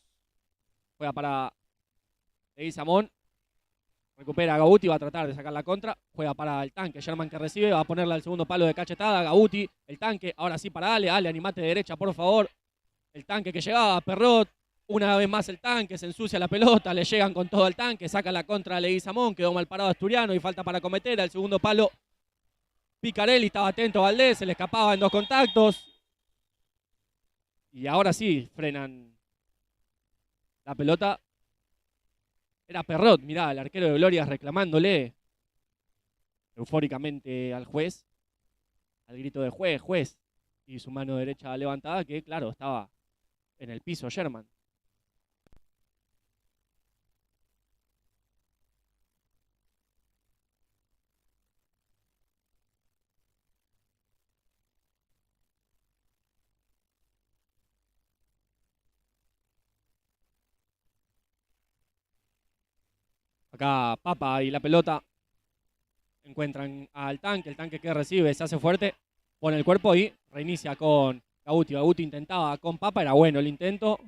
Juega para Leguizamón. Recupera a Gauti, va a tratar de sacar la contra. Juega para el tanque, Sherman que recibe, va a ponerle al segundo palo de cachetada. Gauti, el tanque, ahora sí para Ale. Ale, animate de derecha, por favor. El tanque que llegaba, Perrot. Una vez más el tanque, se ensucia la pelota, le llegan con todo al tanque, saca la contra a Leguizamón, quedó mal parado Asturiano y falta para cometer. Al segundo palo, Picarelli, estaba atento Valdés, se le escapaba en 2 contactos. Y ahora sí, frenan la pelota. Era Perrot, mirá, el arquero de Glorias reclamándole eufóricamente al juez, al grito de juez, juez, y su mano derecha levantada, que claro, estaba en el piso Sherman. Acá Papa y la pelota encuentran al tanque, el tanque que recibe se hace fuerte, pone el cuerpo y reinicia con Gauti. Gauti intentaba con Papa, era bueno el intento.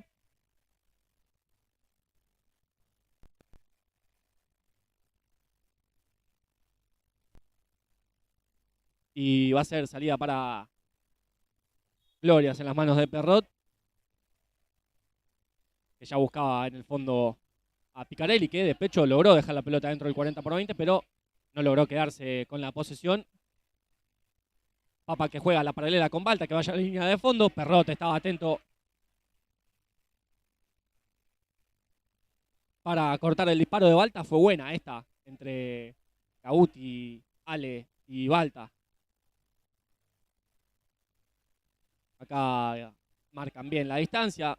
Y va a ser salida para Glorias en las manos de Perrot, que ya buscaba en el fondo a Picarelli, que de pecho logró dejar la pelota dentro del 40/20, pero no logró quedarse con la posesión. Papa que juega la paralela con Balta, que vaya a la línea de fondo. Perrot estaba atento para cortar el disparo de Balta. Fue buena esta entre Gauti, Ale y Balta. Acá marcan bien la distancia.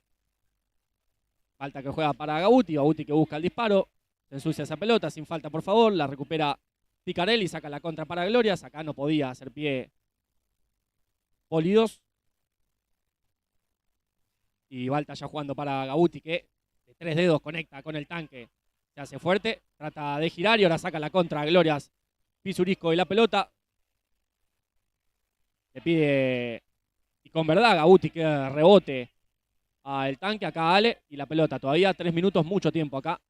Balta que juega para Gauti, Gauti que busca el disparo. Se ensucia esa pelota, sin falta por favor. La recupera Picarelli, saca la contra para Glorias. Acá no podía hacer pie Poli 2. Y Balta ya jugando para Gauti, que de 3 dedos conecta con el tanque. Se hace fuerte, trata de girar y ahora saca la contra Glorias. Pisurisco y la pelota. Le pide, y con verdad, Gauti que rebote al tanque. Acá Ale y la pelota. Todavía 3 minutos, mucho tiempo acá.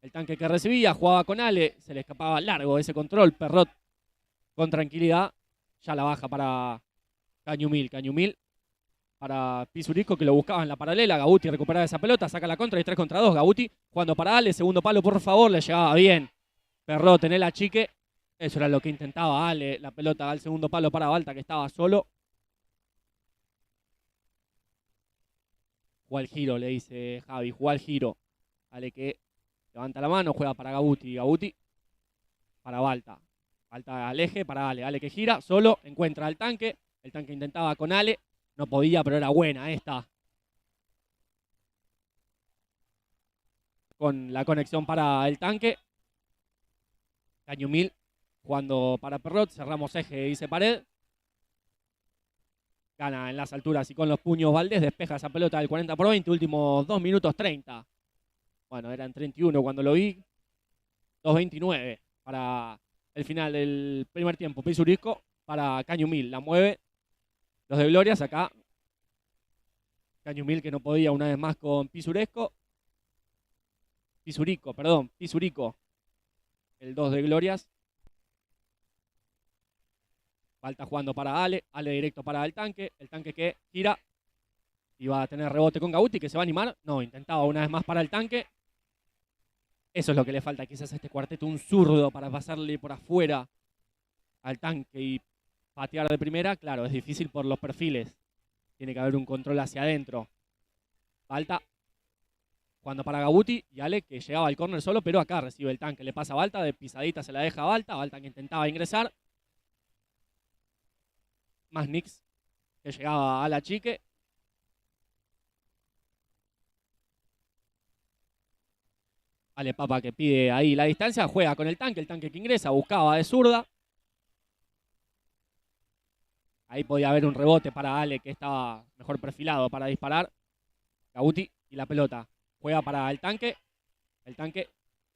El tanque que recibía, jugaba con Ale. Se le escapaba largo ese control. Perrot con tranquilidad. Ya la baja para Cañumil. Cañumil para Pisurisco que lo buscaba en la paralela. Gauti recupera esa pelota, saca la contra y 3 contra 2. Gauti jugando para Ale. Segundo palo, por favor. Le llegaba bien Perrot en el achique. Eso era lo que intentaba Ale. La pelota al segundo palo para Balta, que estaba solo. Juega el giro, le dice Javi. Juega el giro. Ale que levanta la mano, juega para Gauti. Gauti para Balta. Balta al eje para Ale. Ale que gira, solo, encuentra al tanque. El tanque intentaba con Ale. No podía, pero era buena esta. Con la conexión para el tanque. Cañumil jugando para Perrot. Cerramos eje, dice Pared. Gana en las alturas y con los puños Valdés. Despeja esa pelota del 40/20. Últimos 2 minutos 30. Bueno, eran 31 cuando lo vi. 2:29 para el final del primer tiempo. Pisurisco para Cañumil. La mueve los de Glorias acá. Cañumil que no podía una vez más con Pisurico. Pisurico. El 2 de Glorias. Balta jugando para Ale. Ale directo para el tanque. El tanque que gira. Y va a tener rebote con Gauti, que se va a animar. No, intentaba una vez más para el tanque. Eso es lo que le falta quizás a este cuarteto. Un zurdo para pasarle por afuera al tanque y patear de primera. Claro, es difícil por los perfiles Tiene que haber un control hacia adentro. Balta jugando para Gabuti y Ale que llegaba al córner solo, pero acá recibe el tanque. Le pasa a Balta, de pisadita se la deja a Balta. Balta que intentaba ingresar. Más Nix que llegaba a la chique. Ale Papa que pide ahí la distancia, juega con el tanque que ingresa, buscaba de zurda. Ahí podía haber un rebote para Ale que estaba mejor perfilado para disparar. Gabuti y la pelota. Juega para el tanque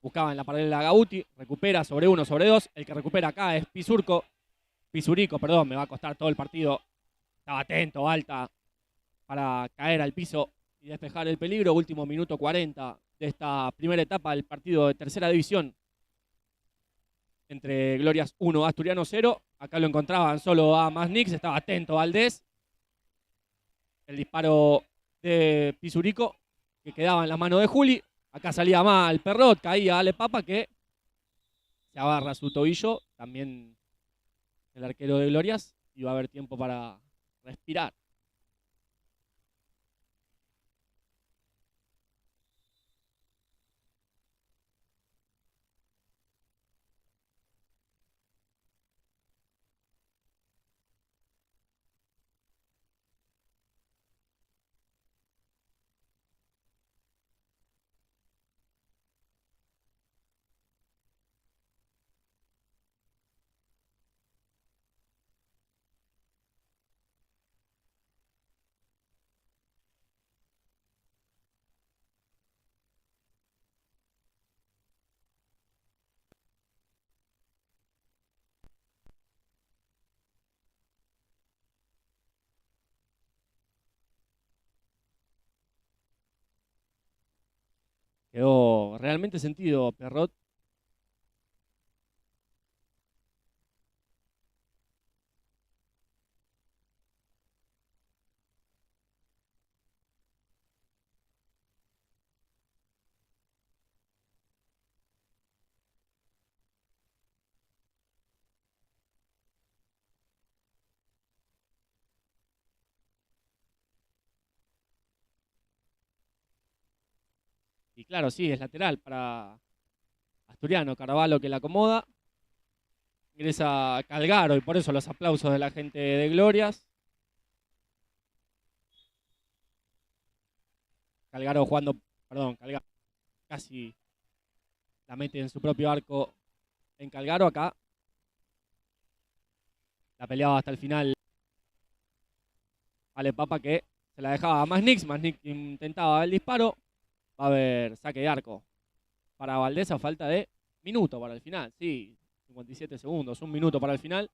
buscaba en la paralela a Gabuti, recupera sobre 1, sobre 2. El que recupera acá es Pisurico, perdón, me va a costar todo el partido. Estaba atento, Balta, para caer al piso y despejar el peligro. Último minuto 40 de esta primera etapa del partido de tercera división. Entre Glorias 1, Asturiano 0. Acá lo encontraban solo a más Nix, estaba atento Valdés. El disparo de Pisurico que quedaba en la mano de Juli. Acá salía mal Perrot, caía Ale Papa que se agarra su tobillo. También el arquero de Glorias. Y va a haber tiempo para respirar. Quedó realmente sentido Perrot. Y claro, sí, es lateral para Asturiano. Carvalho que la acomoda. Ingresa Calgaro y por eso los aplausos de la gente de Glorias. Calgaro jugando, perdón, Calgaro casi la mete en su propio arco en Calgaro. Acá la peleaba hasta el final Ale Papa que se la dejaba a Masnix. Masnix intentaba el disparo. Va a haber saque de arco para Valdés a falta de minuto para el final. Sí, 57 segundos, un minuto para el final.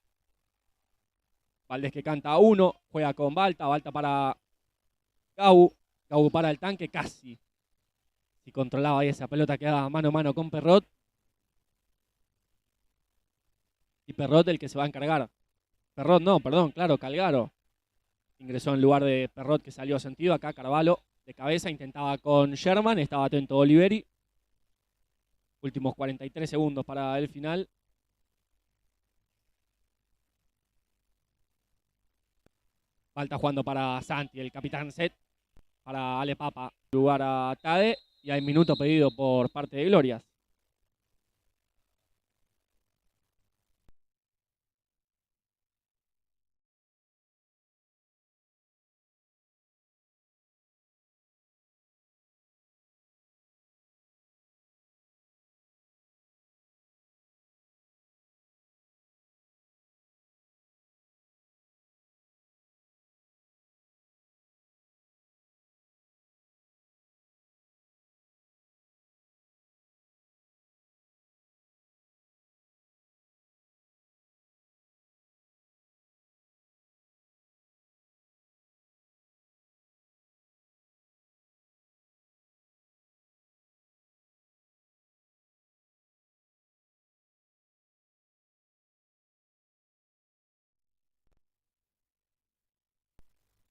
Valdés que canta 1, juega con Balta. Balta para Gau. Gau para el tanque, casi. Si controlaba ahí esa pelota, quedaba mano a mano con Perrot. Y Perrot el que se va a encargar. Perrot no, perdón, claro, Calgaro. Ingresó en lugar de Perrot que salió sentido. Acá Carvalho de cabeza intentaba con Sherman. Estaba atento Oliveri. Últimos 43 segundos para el final. Falta jugando para Santi, el capitán Set. Para Ale Papa, lugar a Tade. Y hay minuto pedido por parte de Glorias.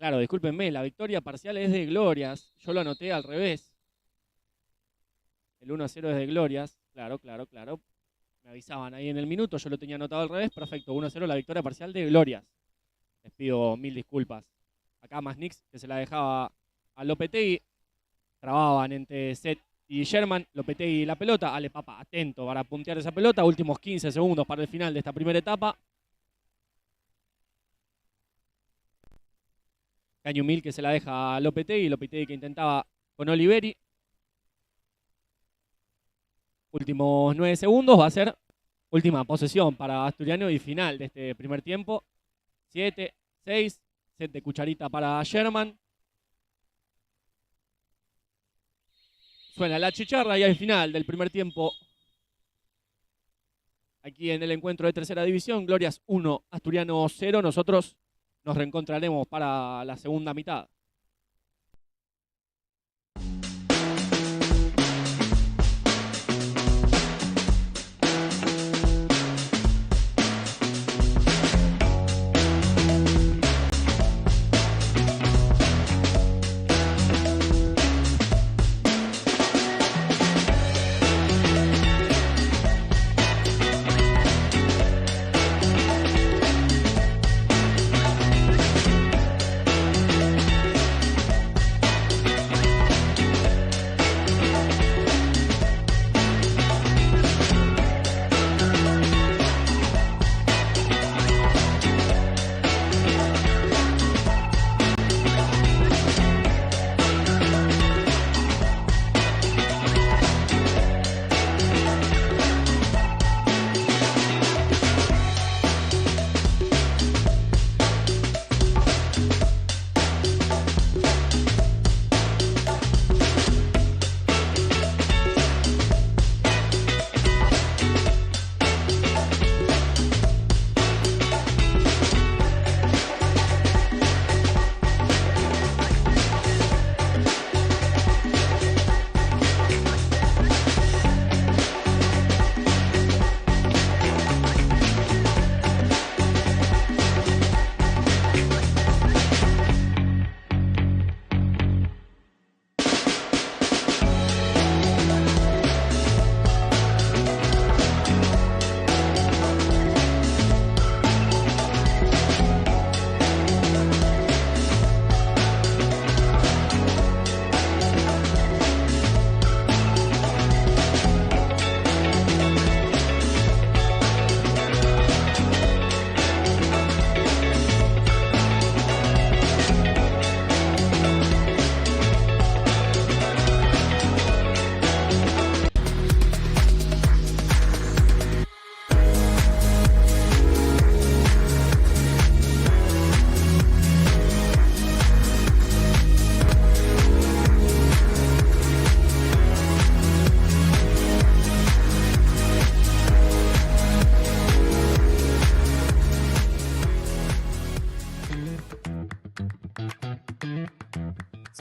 Claro, discúlpenme, la victoria parcial es de Glorias. Yo lo anoté al revés. El 1-0 es de Glorias. Claro, claro, claro. Me avisaban ahí en el minuto, yo lo tenía anotado al revés. Perfecto, 1-0 la victoria parcial de Glorias. Les pido 1000 disculpas. Acá Masnix, que se la dejaba a Lopetegui. Trababan entre Set y Sherman. Lopetegui la pelota. Ale Papa, atento para puntear esa pelota. Últimos 15 segundos para el final de esta primera etapa. Cañumil que se la deja a Lopetegui. Lopetegui que intentaba con Oliveri. Últimos 9 segundos. Va a ser última posesión para Asturiano y final de este primer tiempo. 7, 6. Set de cucharita para Sherman. Suena la chicharra y al final del primer tiempo, aquí en el encuentro de tercera división, Glorias 1, Asturiano 0. Nosotros nos reencontraremos para la segunda mitad.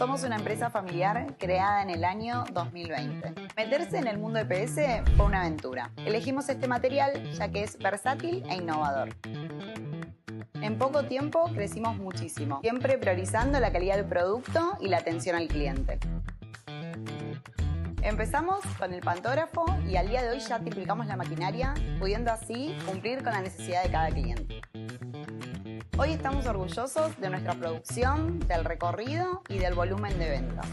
Somos una empresa familiar creada en el año 2020. Meterse en el mundo EPS fue una aventura. Elegimos este material ya que es versátil e innovador. En poco tiempo crecimos muchísimo, siempre priorizando la calidad del producto y la atención al cliente. Empezamos con el pantógrafo y al día de hoy ya triplicamos la maquinaria, pudiendo así cumplir con la necesidad de cada cliente. Hoy estamos orgullosos de nuestra producción, del recorrido y del volumen de ventas.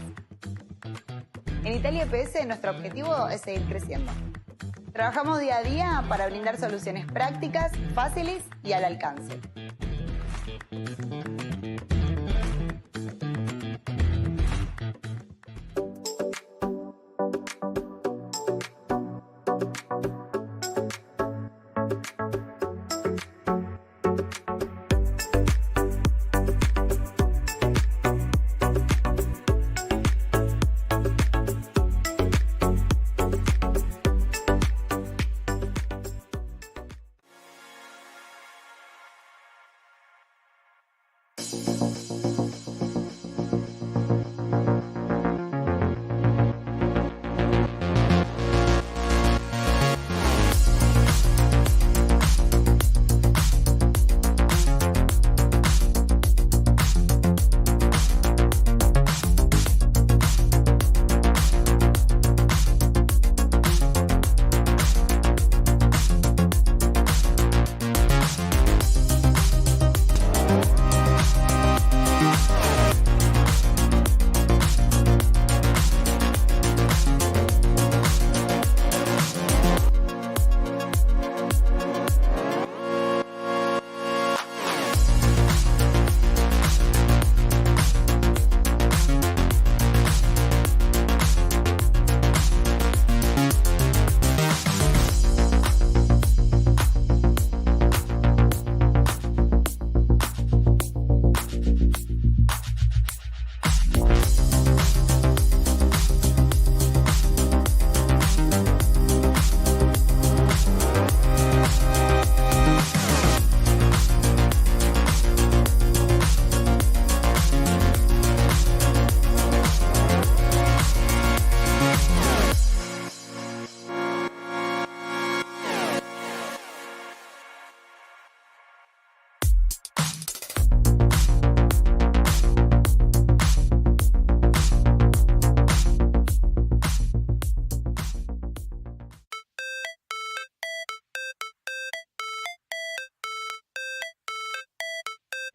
En Italia EPS nuestro objetivo es seguir creciendo. Trabajamos día a día para brindar soluciones prácticas, fáciles y al alcance.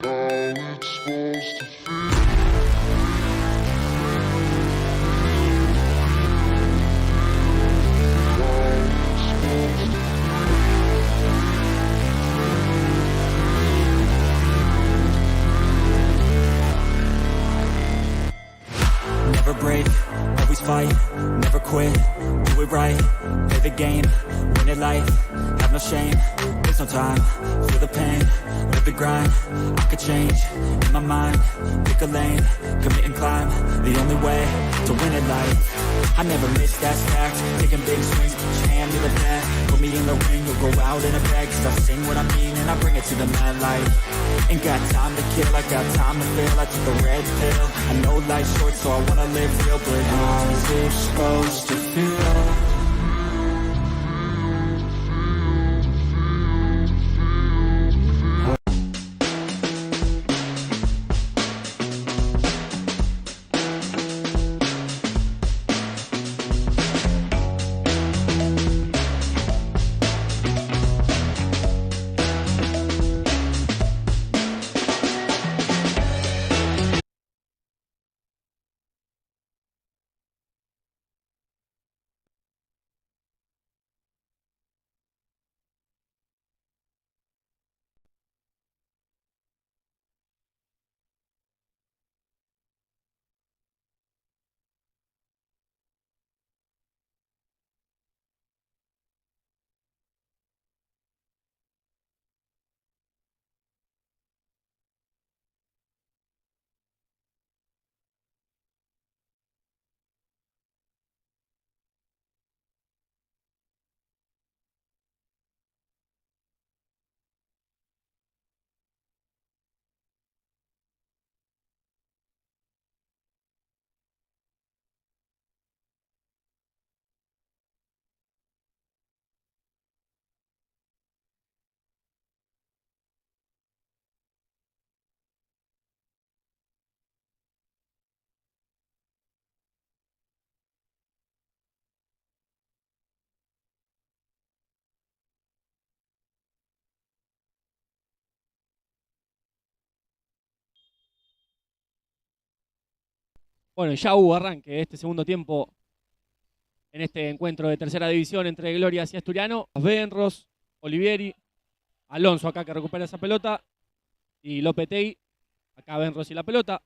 Never break, always fight, never quit, do it right, play the game, win it life, have no shame, there's no time, feel the pain, live the grind, I could change, in my mind, pick a lane, commit and climb, the only way to win it life, I never miss, that's fact, taking big swings, put your hand to the bat, put me in the ring, you'll go out in a bag, cause I sing what I mean and I bring it to the mad light, ain't got time to kill, I got time to feel, I took the red pill, I know life's short so I wanna live real, but how's it supposed to feel?
Bueno, ya hubo arranque de este segundo tiempo en este encuentro de tercera división entre Glorias y Asturiano. Benros, Olivieri, Alonso acá que recupera esa pelota y Lopetegui, acá Benros y la pelota.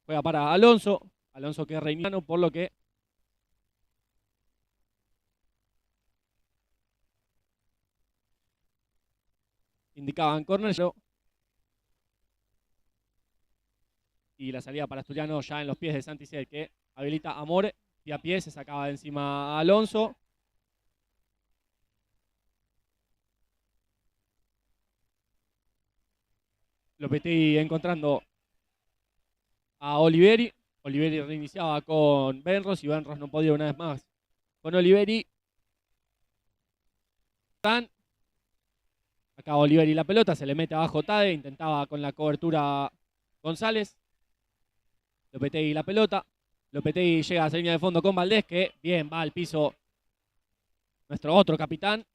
Juega para Alonso, Alonso que es reiniano, por lo que indicaban córner. Y la salida para Asturiano ya en los pies de Santisel, que habilita a More. Y a pie se sacaba de encima a Alonso. Lopetegui encontrando a Olivieri. Olivieri reiniciaba con Benros y Benros no podía una vez más con Olivieri. Acá Olivieri la pelota, se le mete abajo Tade, intentaba con la cobertura González. Lopetegui la pelota. Lopetegui llega a la línea de fondo con Valdés, que bien va al piso nuestro otro capitán.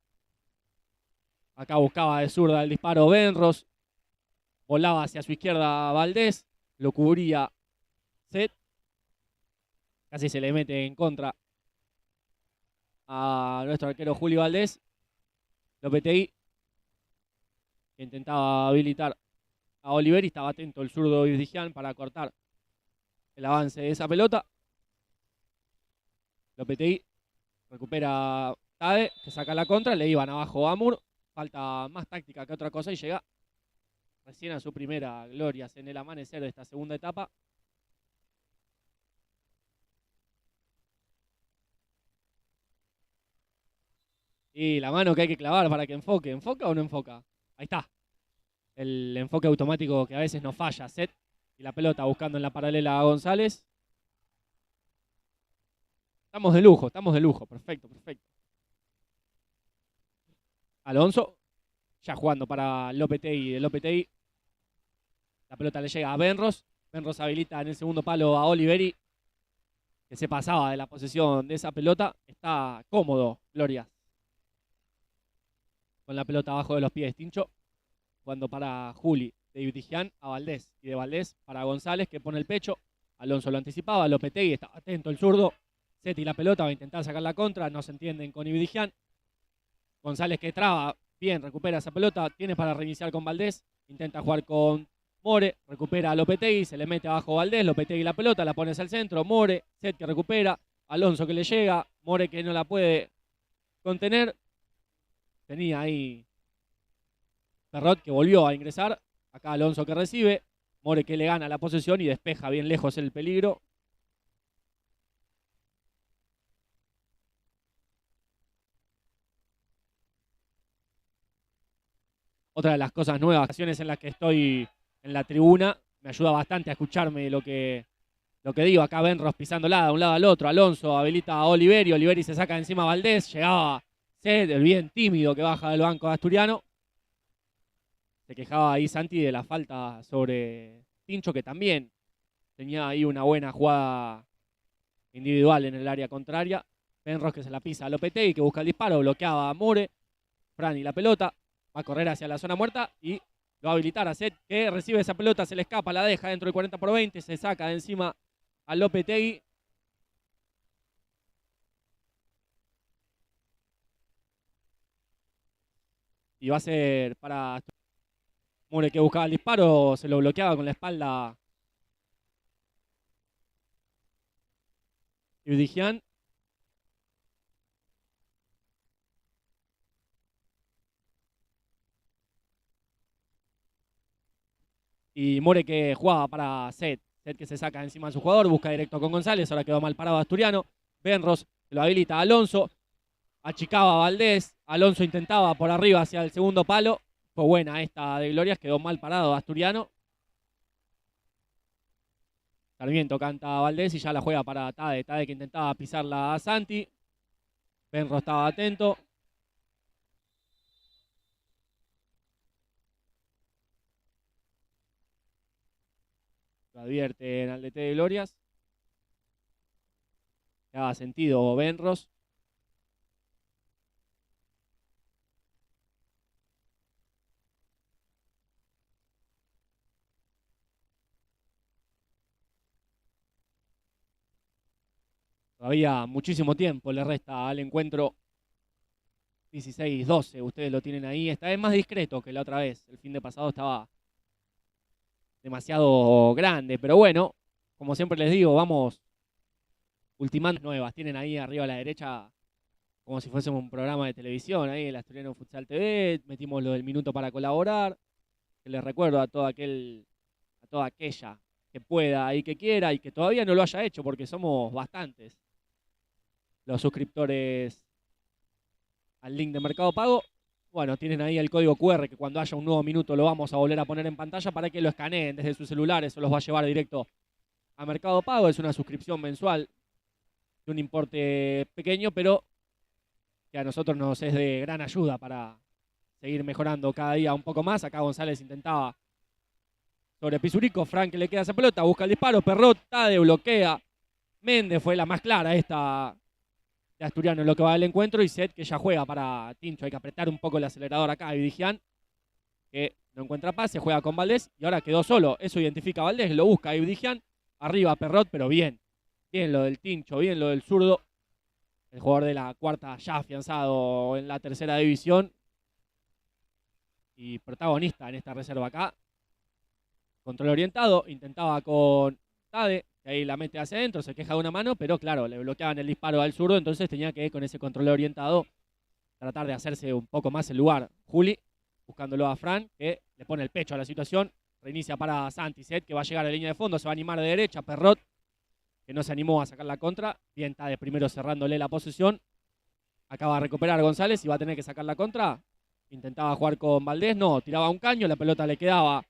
Acá buscaba de zurda el disparo Benros. Volaba hacia su izquierda Valdés. Lo cubría Set. Casi se le mete en contra a nuestro arquero Julio Valdés. Lopetegui, que intentaba habilitar a Oliver, y estaba atento el zurdo Virdigian para cortar el avance de esa pelota. Lopetegui recupera Tade, que saca la contra, le iban abajo a Amur. Falta más táctica que otra cosa y llega recién a su primera gloria en el amanecer de esta segunda etapa. Y la mano que hay que clavar para que enfoque. ¿Enfoca o no enfoca? Ahí está. El enfoque automático que a veces nos falla. Set y la pelota buscando en la paralela a González. Estamos de lujo, estamos de lujo. Perfecto, perfecto. Alonso ya jugando para Lopetegui. Lopetegui. La pelota le llega a Benros. Benros habilita en el segundo palo a Olivieri, que se pasaba de la posesión de esa pelota. Está cómodo, Gloria, con la pelota abajo de los pies. Tincho jugando para Juli. de Ibdigian a Valdés. Y de Valdés para González, que pone el pecho. Alonso lo anticipaba, Lopetegui estaba atento el zurdo. Seti la pelota, va a intentar sacar la contra, no se entienden con Ibdigian. González que traba, bien, recupera esa pelota, tiene para reiniciar con Valdés, intenta jugar con More, recupera a Lopetegui, se le mete abajo Valdés, Lopetegui la pelota, la pone hacia el centro, More, Set que recupera, Alonso que le llega, More que no la puede contener. Tenía ahí Perrot que volvió a ingresar, acá Alonso que recibe, More que le gana la posesión y despeja bien lejos el peligro. Otra de las cosas nuevas, ocasiones en las que estoy en la tribuna, me ayuda bastante a escucharme lo que digo. Acá Benros pisándola de un lado al otro, Alonso habilita a Oliveri, Oliveri se saca de encima a Valdés, llegaba Sed, el bien tímido que baja del banco de Asturiano. Se quejaba ahí Santi de la falta sobre Tincho, que también tenía ahí una buena jugada individual en el área contraria. Benros que se la pisa a Lopetegui, que busca el disparo, bloqueaba a More, Frani la pelota, va a correr hacia la zona muerta y lo va a habilitar a Set, que recibe esa pelota, se le escapa, la deja dentro del 40/20, se saca de encima a Lopetegui. Y va a ser para More que buscaba el disparo, se lo bloqueaba con la espalda Ibdigian. Y More que jugaba para Set. Set que se saca encima de su jugador, busca directo con González, ahora quedó mal parado Asturiano. Benros lo habilita a Alonso, achicaba a Valdés, Alonso intentaba por arriba hacia el segundo palo. Fue buena esta de Glorias, quedó mal parado Asturiano. Sarmiento canta a Valdés y ya la juega para Tade. Tade que intentaba pisarla a Santi. Benro estaba atento. Lo advierten al DT de Glorias. Le daba sentido Benros. Todavía muchísimo tiempo le resta al encuentro. 16-12, ustedes lo tienen ahí. Esta vez más discreto que la otra vez. El fin de pasado estaba demasiado grande, pero bueno, como siempre les digo, vamos ultimando nuevas. Tienen ahí arriba a la derecha, como si fuésemos un programa de televisión, ahí el Asturiano Futsal TV, metimos lo del minuto para colaborar, que les recuerdo a toda aquella que pueda y que quiera y que todavía no lo haya hecho, porque somos bastantes los suscriptores al link de Mercado Pago. Bueno, tienen ahí el código QR que cuando haya un nuevo minuto lo vamos a volver a poner en pantalla para que lo escaneen desde sus celulares. Eso los va a llevar directo a Mercado Pago. Es una suscripción mensual de un importe pequeño, pero que a nosotros nos es de gran ayuda para seguir mejorando cada día un poco más. Acá González intentaba sobre Pisurico, Frank que le queda esa pelota, busca el disparo, Perrot, Tade bloquea. Méndez fue la más clara esta de Asturiano en lo que va del encuentro, y Set que ya juega para Tincho. Hay que apretar un poco el acelerador acá. Ibdigian que no encuentra pase, juega con Valdés y ahora quedó solo. Eso identifica a Valdés, lo busca Ibdigian. Arriba Perrot, pero bien. Bien lo del Tincho, bien lo del zurdo. El jugador de la cuarta ya afianzado en la tercera división y protagonista en esta reserva acá. Control orientado, intentaba con Tade, que ahí la mete hacia adentro, se queja de una mano, pero claro, le bloqueaban el disparo al zurdo, entonces tenía que con ese control orientado tratar de hacerse un poco más el lugar. Juli, buscándolo a Fran, que le pone el pecho a la situación, reinicia para Santi, Set, que va a llegar a la línea de fondo, se va a animar de derecha, Perrot, que no se animó a sacar la contra, bien Tade primero cerrándole la posesión, acaba de recuperar González y va a tener que sacar la contra, intentaba jugar con Valdés, no, tiraba un caño, la pelota le quedaba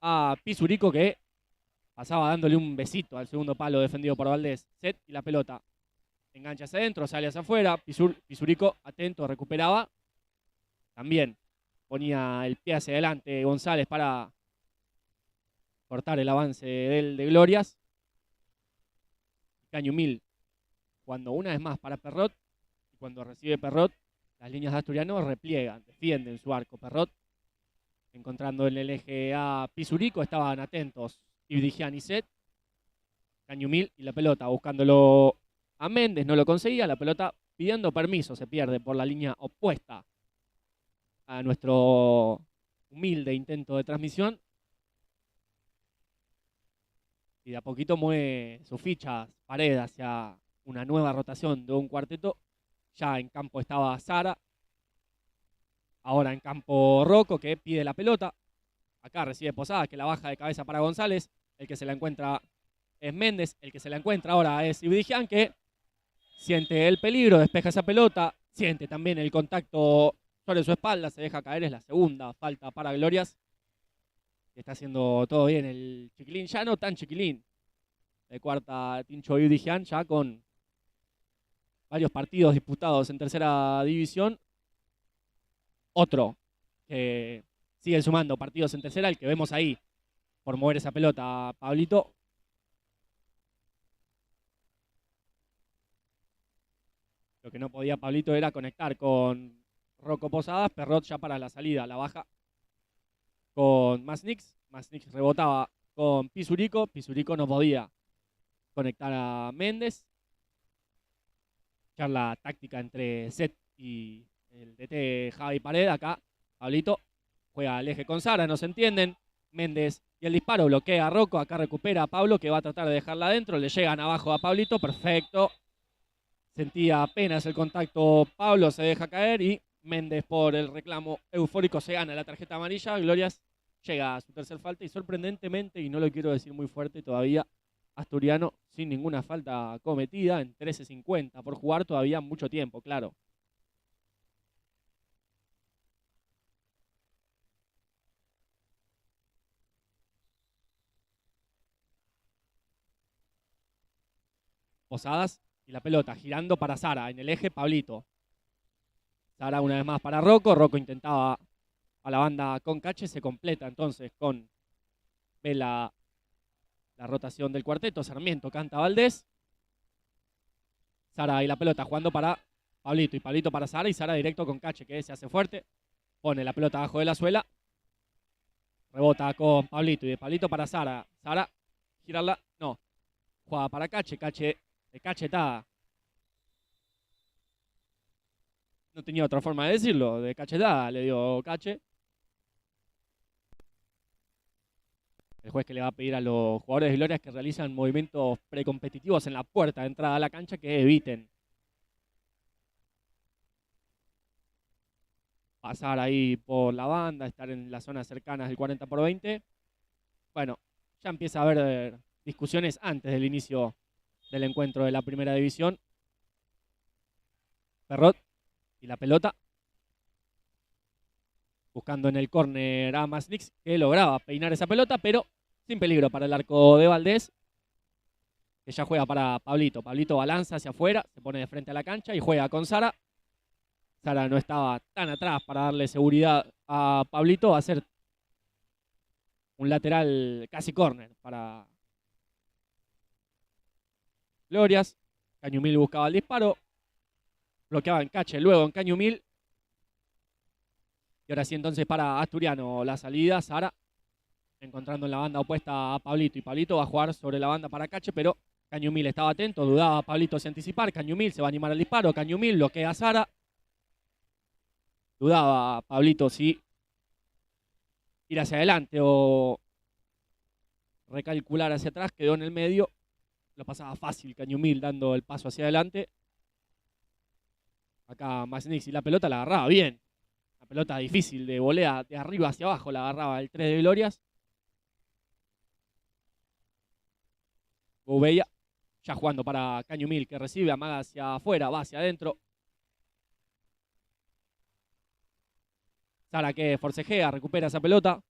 a Pisurico, que pasaba dándole un besito al segundo palo defendido por Valdés. Set y la pelota engancha hacia adentro, sale hacia afuera. Pisurico atento, recuperaba. También ponía el pie hacia adelante González para cortar el avance de Glorias. Caño Mil, cuando una vez más para Perrot, y cuando recibe Perrot, las líneas de Asturiano repliegan, defienden su arco. Perrot encontrando en el eje a Pizurico, estaban atentos Ibdigian y Set, Cañumil y la pelota, buscándolo a Méndez, no lo conseguía, la pelota pidiendo permiso, se pierde por la línea opuesta a nuestro humilde intento de transmisión. Y de a poquito mueve sus fichas Paredes hacia una nueva rotación de un cuarteto. Ya en campo estaba Sara. Ahora en campo Rocco, que pide la pelota. Acá recibe Posadas, que la baja de cabeza para González. El que se la encuentra es Méndez. El que se la encuentra ahora es Ibdigian, que siente el peligro, despeja esa pelota. Siente también el contacto sobre su espalda. Se deja caer, es la segunda falta para Glorias. Está haciendo todo bien el chiquilín, ya no tan chiquilín. De cuarta Tincho Ibdigian, ya con varios partidos disputados en tercera división. Otro que sigue sumando partidos en tercera, el que vemos ahí por mover esa pelota, Pablito. Lo que no podía Pablito era conectar con Rocco Posadas. Perrot ya para la salida, la baja con Masnix. Masnix rebotaba con Pizurico. Pizurico no podía conectar a Méndez. Charla táctica entre Set y el DT Javi Pared. Acá Pablito juega al eje con Sara, no se entienden. Méndez y el disparo bloquea a Rocco. Acá recupera a Pablo, que va a tratar de dejarla adentro. Le llegan abajo a Pablito, perfecto. Sentía apenas el contacto Pablo, se deja caer y Méndez, por el reclamo eufórico, se gana la tarjeta amarilla. Glorias llega a su tercer falta y sorprendentemente, y no lo quiero decir muy fuerte todavía, Asturiano sin ninguna falta cometida en 13:50 por jugar todavía mucho tiempo, claro. Posadas y la pelota girando para Sara en el eje, Pablito. Sara una vez más para Rocco. Rocco intentaba a la banda con Cache. Se completa entonces con Vela la rotación del cuarteto. Sarmiento canta Valdés. Sara y la pelota jugando para Pablito. Y Pablito para Sara. Y Sara directo con Cache, que se hace fuerte. Pone la pelota abajo de la suela. Rebota con Pablito. Y de Pablito para Sara. Sara, girarla. No. Juega para Cache. Cache de cachetada. No tenía otra forma de decirlo. De cachetada le dio Cache. El juez que le va a pedir a los jugadores de Glorias que realizan movimientos precompetitivos en la puerta de entrada a la cancha que eviten pasar ahí por la banda, estar en las zonas cercanas del 40x20. Bueno, ya empieza a haber discusiones antes del inicio del encuentro de la primera división. Perrot y la pelota. Buscando en el córner a Masnix, que lograba peinar esa pelota, pero sin peligro para el arco de Valdés, que ya juega para Pablito. Pablito balanza hacia afuera, se pone de frente a la cancha y juega con Sara. Sara no estaba tan atrás para darle seguridad a Pablito. Va a ser un lateral casi córner para Glorias. Cañumil buscaba el disparo. Bloqueaba en Cache, luego en Cañumil. Y ahora sí entonces para Asturiano la salida. Sara encontrando en la banda opuesta a Pablito. Y Pablito va a jugar sobre la banda para Cache, pero Cañumil estaba atento. Dudaba Pablito si anticipar. Cañumil se va a animar al disparo. Cañumil bloquea a Sara. Dudaba Pablito si ir hacia adelante o recalcular hacia atrás. Quedó en el medio. Lo pasaba fácil Cañumil dando el paso hacia adelante. Acá Masnix y la pelota la agarraba bien. La pelota difícil de volea de arriba hacia abajo. La agarraba el 3 de Glorias. Gouveia ya jugando para Cañumil, que recibe, amaga hacia afuera, va hacia adentro. Sara que forcejea, recupera esa pelota.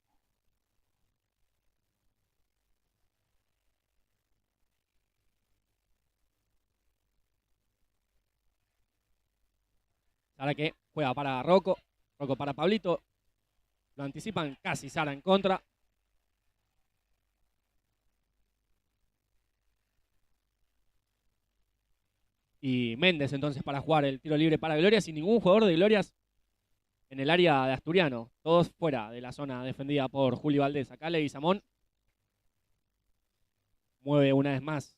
Sara que juega para Rocco. Rocco para Pablito. Lo anticipan casi Sara en contra. Y Méndez entonces para jugar el tiro libre para Glorias. Y ningún jugador de Glorias en el área de Asturiano, todos fuera de la zona defendida por Juli Valdés. Acá Leguizamón mueve una vez más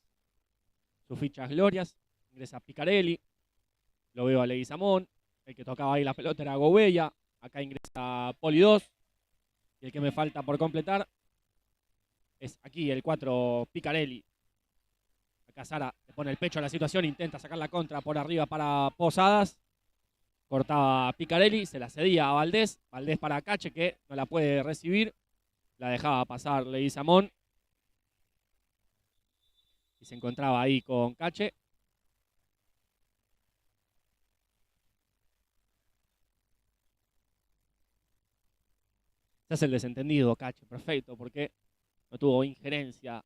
sus fichas glorias, ingresa Picarelli, lo veo a Leguizamón, el que tocaba ahí la pelota era Gouveia, acá ingresa Poli 2, y el que me falta por completar es aquí el 4 Picarelli. Acá Sara le pone el pecho a la situación, intenta sacar la contra por arriba para Posadas, cortaba Picarelli, se la cedía a Valdés, Valdés para Cache que no la puede recibir, la dejaba pasar Leguizamón y se encontraba ahí con Cache. Se hace el desentendido Cache, perfecto, porque no tuvo injerencia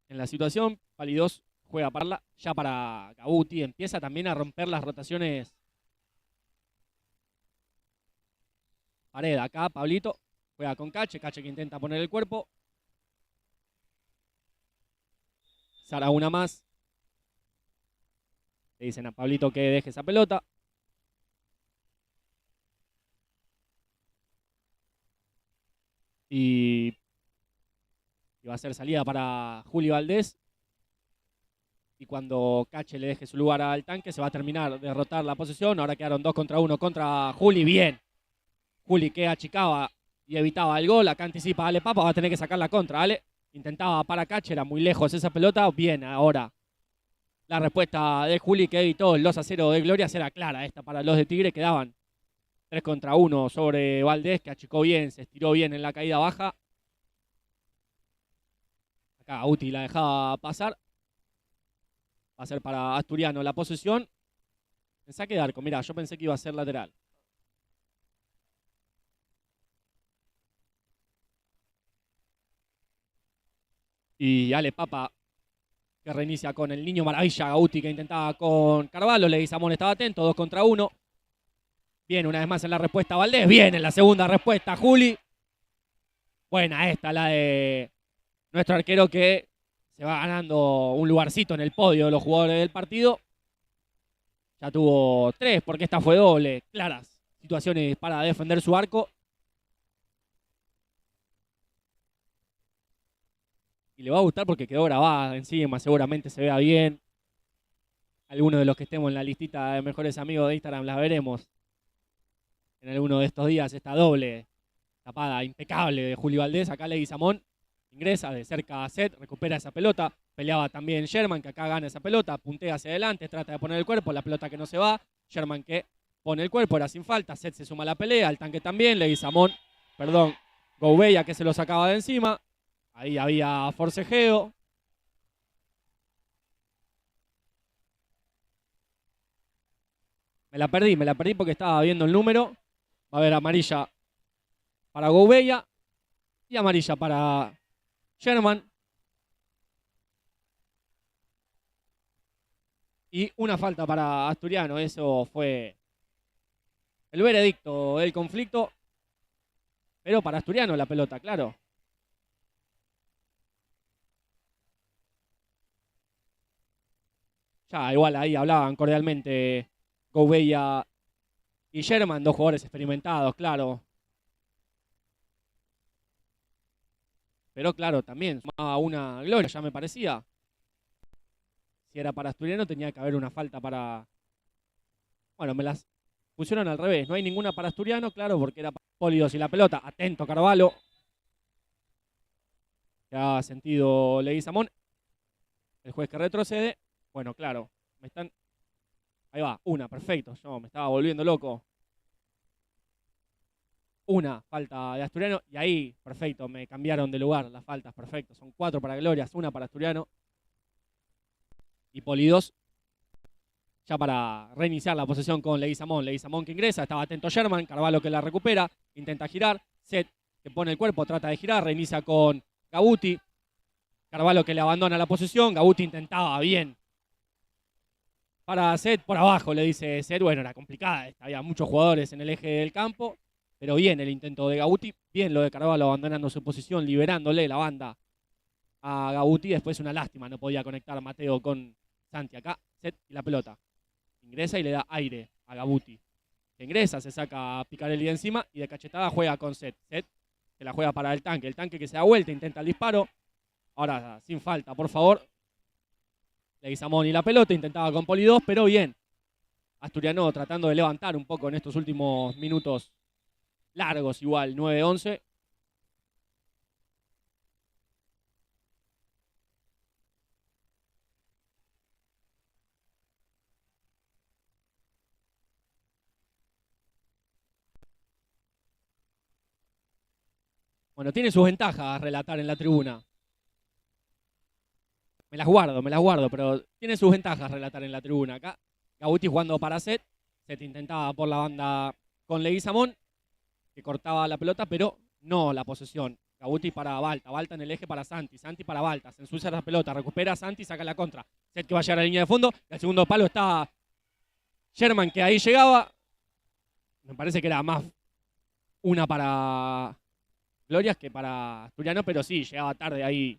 en la situación. Pali 2 juega ya para Gauti, empieza también a romper las rotaciones. Pared acá, Pablito, juega con Cache, Cache que intenta poner el cuerpo. Sara una más. Le dicen a Pablito que deje esa pelota. Y va a ser salida para Juli Valdés. Y cuando Cache le deje su lugar al tanque, se va a terminar de derrotar la posesión. Ahora quedaron 2 contra 1 contra Juli. Bien. Juli que achicaba y evitaba el gol. Acá anticipa Ale Papa. Va a tener que sacar la contra. Ale intentaba para Cache. Era muy lejos esa pelota. Bien, ahora la respuesta de Juli que evitó el 2-0 de Gloria era clara. Esta para los de Tigre. Quedaban 3 contra 1 sobre Valdés, que achicó bien, se estiró bien en la caída baja. Acá Gauti la dejaba pasar. Va a ser para Asturiano la posesión. En saque de arco, mirá, yo pensé que iba a ser lateral. Y Ale Papa, que reinicia con el Niño Maravilla. Gauti que intentaba con Carvalho. Leguizamón estaba atento, 2 contra 1. Bien, una vez más en la respuesta Valdés. Bien, en la segunda respuesta Juli. Buena esta, la de nuestro arquero que se va ganando un lugarcito en el podio de los jugadores del partido. Ya tuvo 3 porque esta fue doble. Claras situaciones para defender su arco. Y le va a gustar porque quedó grabada encima. Seguramente se vea bien. Algunos de los que estemos en la listita de mejores amigos de Instagram las veremos en alguno de estos días. Esta doble tapada impecable de Juli Valdés. Acá Leguizamón ingresa de cerca a Set, recupera esa pelota. Peleaba también Sherman, que acá gana esa pelota. Puntea hacia adelante, trata de poner el cuerpo. La pelota que no se va. Sherman que pone el cuerpo, era sin falta. Set se suma a la pelea. El tanque también. Leguizamón, perdón, Gouveia que se lo sacaba de encima. Ahí había forcejeo. Me la perdí porque estaba viendo el número. Va a haber amarilla para Gouveia y amarilla para Sherman. Y una falta para Asturiano. Eso fue el veredicto del conflicto. Pero para Asturiano la pelota, claro. Ya igual ahí hablaban cordialmente Gouveia y Sherman, 2 jugadores experimentados, claro. Pero claro, también sumaba una Gloria, ya me parecía. Si era para Asturiano tenía que haber una falta para... Bueno, me las pusieron al revés. No hay ninguna para Asturiano, claro, porque era para Poli 2 y la pelota. Atento Carvalho. Que ha sentido Leguizamón. El juez que retrocede. Bueno, claro, me están... Ahí va, una, perfecto. Yo me estaba volviendo loco. Una falta de Asturiano y ahí, perfecto, me cambiaron de lugar las faltas, perfecto. Son 4 para Glorias, 1 para Asturiano. Y Poli 2 ya para reiniciar la posesión con Leguizamón. Leguizamón que ingresa, estaba atento Sherman, Carvalho que la recupera, intenta girar. Set que pone el cuerpo, trata de girar, reinicia con Gauti. Carvalho que le abandona la posesión, Gauti intentaba bien. Para Set por abajo, le dice Set, bueno, era complicada, había muchos jugadores en el eje del campo. Pero bien el intento de Gauti, bien lo de Carvalho abandonando su posición, liberándole la banda a Gauti. Después una lástima, no podía conectar a Mateo con Santi. Acá, Set y la pelota. Ingresa y le da aire a Gauti, que ingresa, se saca a Picarelli de encima y de cachetada juega con Set. Set que la juega para el tanque que se da vuelta, intenta el disparo. Ahora sin falta, por favor. Leguizamón y la pelota, intentaba con Poli 2, pero bien. Asturiano tratando de levantar un poco en estos últimos minutos largos, igual, 9-11. Bueno, tiene sus ventajas relatar en la tribuna. Me las guardo, pero tiene sus ventajas relatar en la tribuna. Acá, Gabuti jugando para Set. Set intentaba por la banda con Leguizamón, que cortaba la pelota, pero no la posesión. Gabuti para Balta, Balta en el eje para Santi, Santi para Balta, se ensucia la pelota, recupera Santi, saca la contra. Set que va a llegar a la línea de fondo, y al segundo palo está Sherman, que ahí llegaba. Me parece que era más una para Glorias que para Asturiano, pero sí, llegaba tarde ahí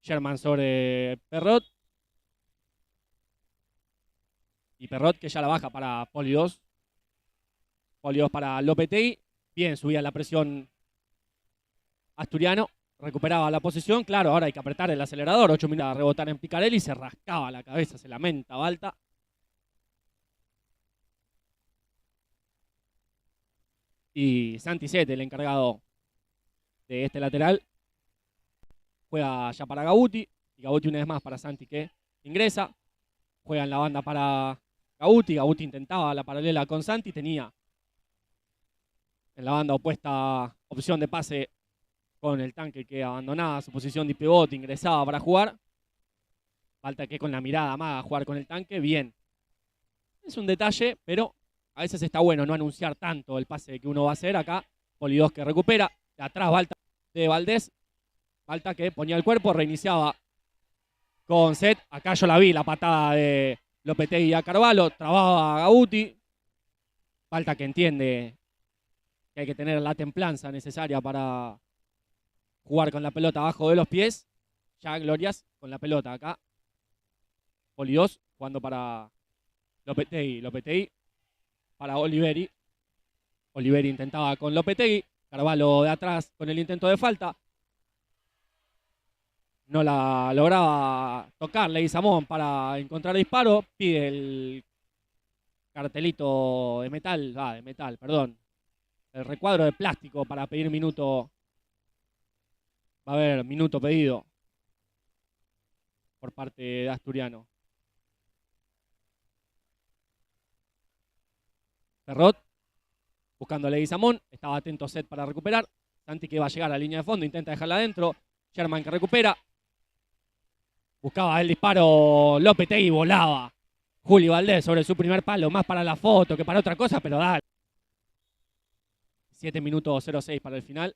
Sherman sobre Perrot. Y Perrot que ya la baja para Poli 2. Poli 2 para Lopetegui. Bien, subía la presión Asturiano. Recuperaba la posición. Claro, ahora hay que apretar el acelerador. 8 minutos a rebotar en Picarelli. Se rascaba la cabeza, se lamenta Balta. Y Santi Sete, el encargado de este lateral, juega ya para Gabuti. Y Gabuti una vez más para Santi, que ingresa. Juega en la banda para Gabuti. Gabuti intentaba la paralela con Santi. Tenía en la banda opuesta opción de pase con el tanque, que abandonaba su posición de pivote, ingresaba para jugar. Falta que con la mirada amaga a jugar con el tanque. Bien. Es un detalle, pero a veces está bueno no anunciar tanto el pase que uno va a hacer. Acá Poli 2 que recupera. De atrás Balta de Valdés. Balta que ponía el cuerpo, reiniciaba con Set. Acá yo la vi, la patada de Lopetegui a Carvalho. Trababa a Gabuti. Balta que entiende que hay que tener la templanza necesaria para jugar con la pelota abajo de los pies. Ya Glorias con la pelota acá. Poli 2 jugando para Lopetegui. Lopetegui para Oliveri. Oliveri intentaba con Lopetegui. Carvalho de atrás con el intento de falta. No la lograba tocar Leguizamón para encontrar disparo. Pide el cartelito de metal, perdón. El recuadro de plástico para pedir minuto. Va a haber minuto pedido por parte de Asturiano. Perrot buscando a Leguizamón. Estaba atento Set para recuperar. Santi que va a llegar a la línea de fondo. Intenta dejarla adentro. Sherman que recupera. Buscaba el disparo. Lopetegui volaba. Julio Valdés sobre su primer palo. Más para la foto que para otra cosa, pero dale. 7 minutos 06 para el final.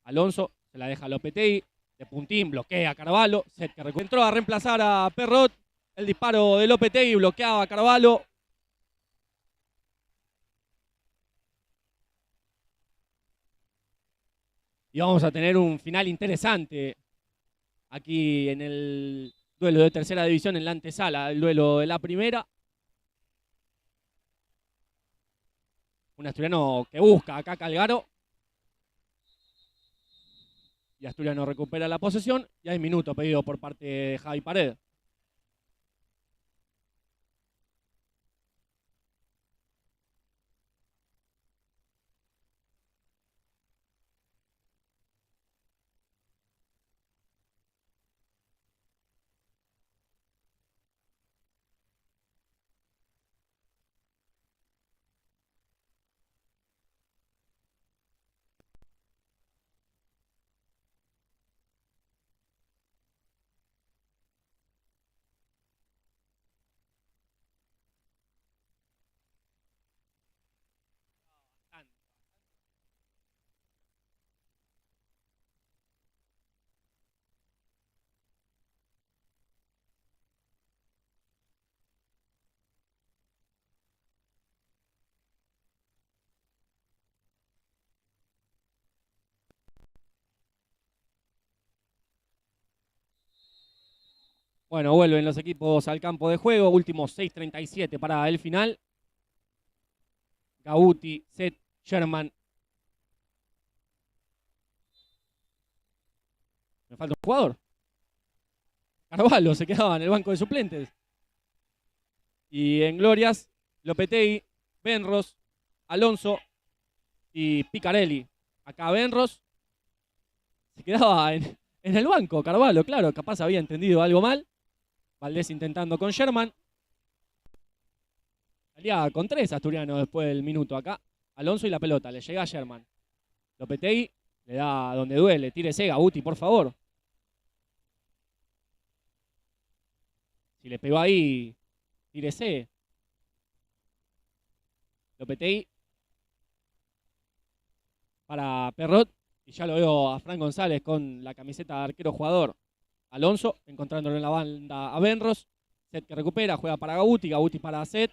Alonso se la deja a Lopetegui. De puntín bloquea a Carvalho. Set que entró a reemplazar a Perrot. El disparo de Lopetegui bloqueaba a Carvalho. Y vamos a tener un final interesante aquí en el duelo de tercera división, en la antesala, el duelo de la primera. Un asturiano que busca acá Calgaro. Y Asturiano recupera la posesión. Y hay minuto pedido por parte de Javi Paredes. Bueno, vuelven los equipos al campo de juego. Últimos 6:37 para el final. Gabuti, Seth, Sherman. Me falta un jugador. Carvalho se quedaba en el banco de suplentes. Y en glorias, Lopetegui, Benros, Alonso y Picarelli. Acá Benros se quedaba en el banco. Carvalho, claro, capaz había entendido algo mal. Valdés intentando con Sherman. Salía con 3 Asturiano después del minuto acá. Alonso y la pelota, le llega a Sherman. Lopetegui le da donde duele. Tírese, Gabuti, por favor. Si le pegó ahí, tírese. Lopetegui para Perrot. Y ya lo veo a Fran González con la camiseta de arquero jugador. Alonso encontrándolo en la banda a Benros. Seth que recupera, juega para Gabuti. Gabuti para Seth.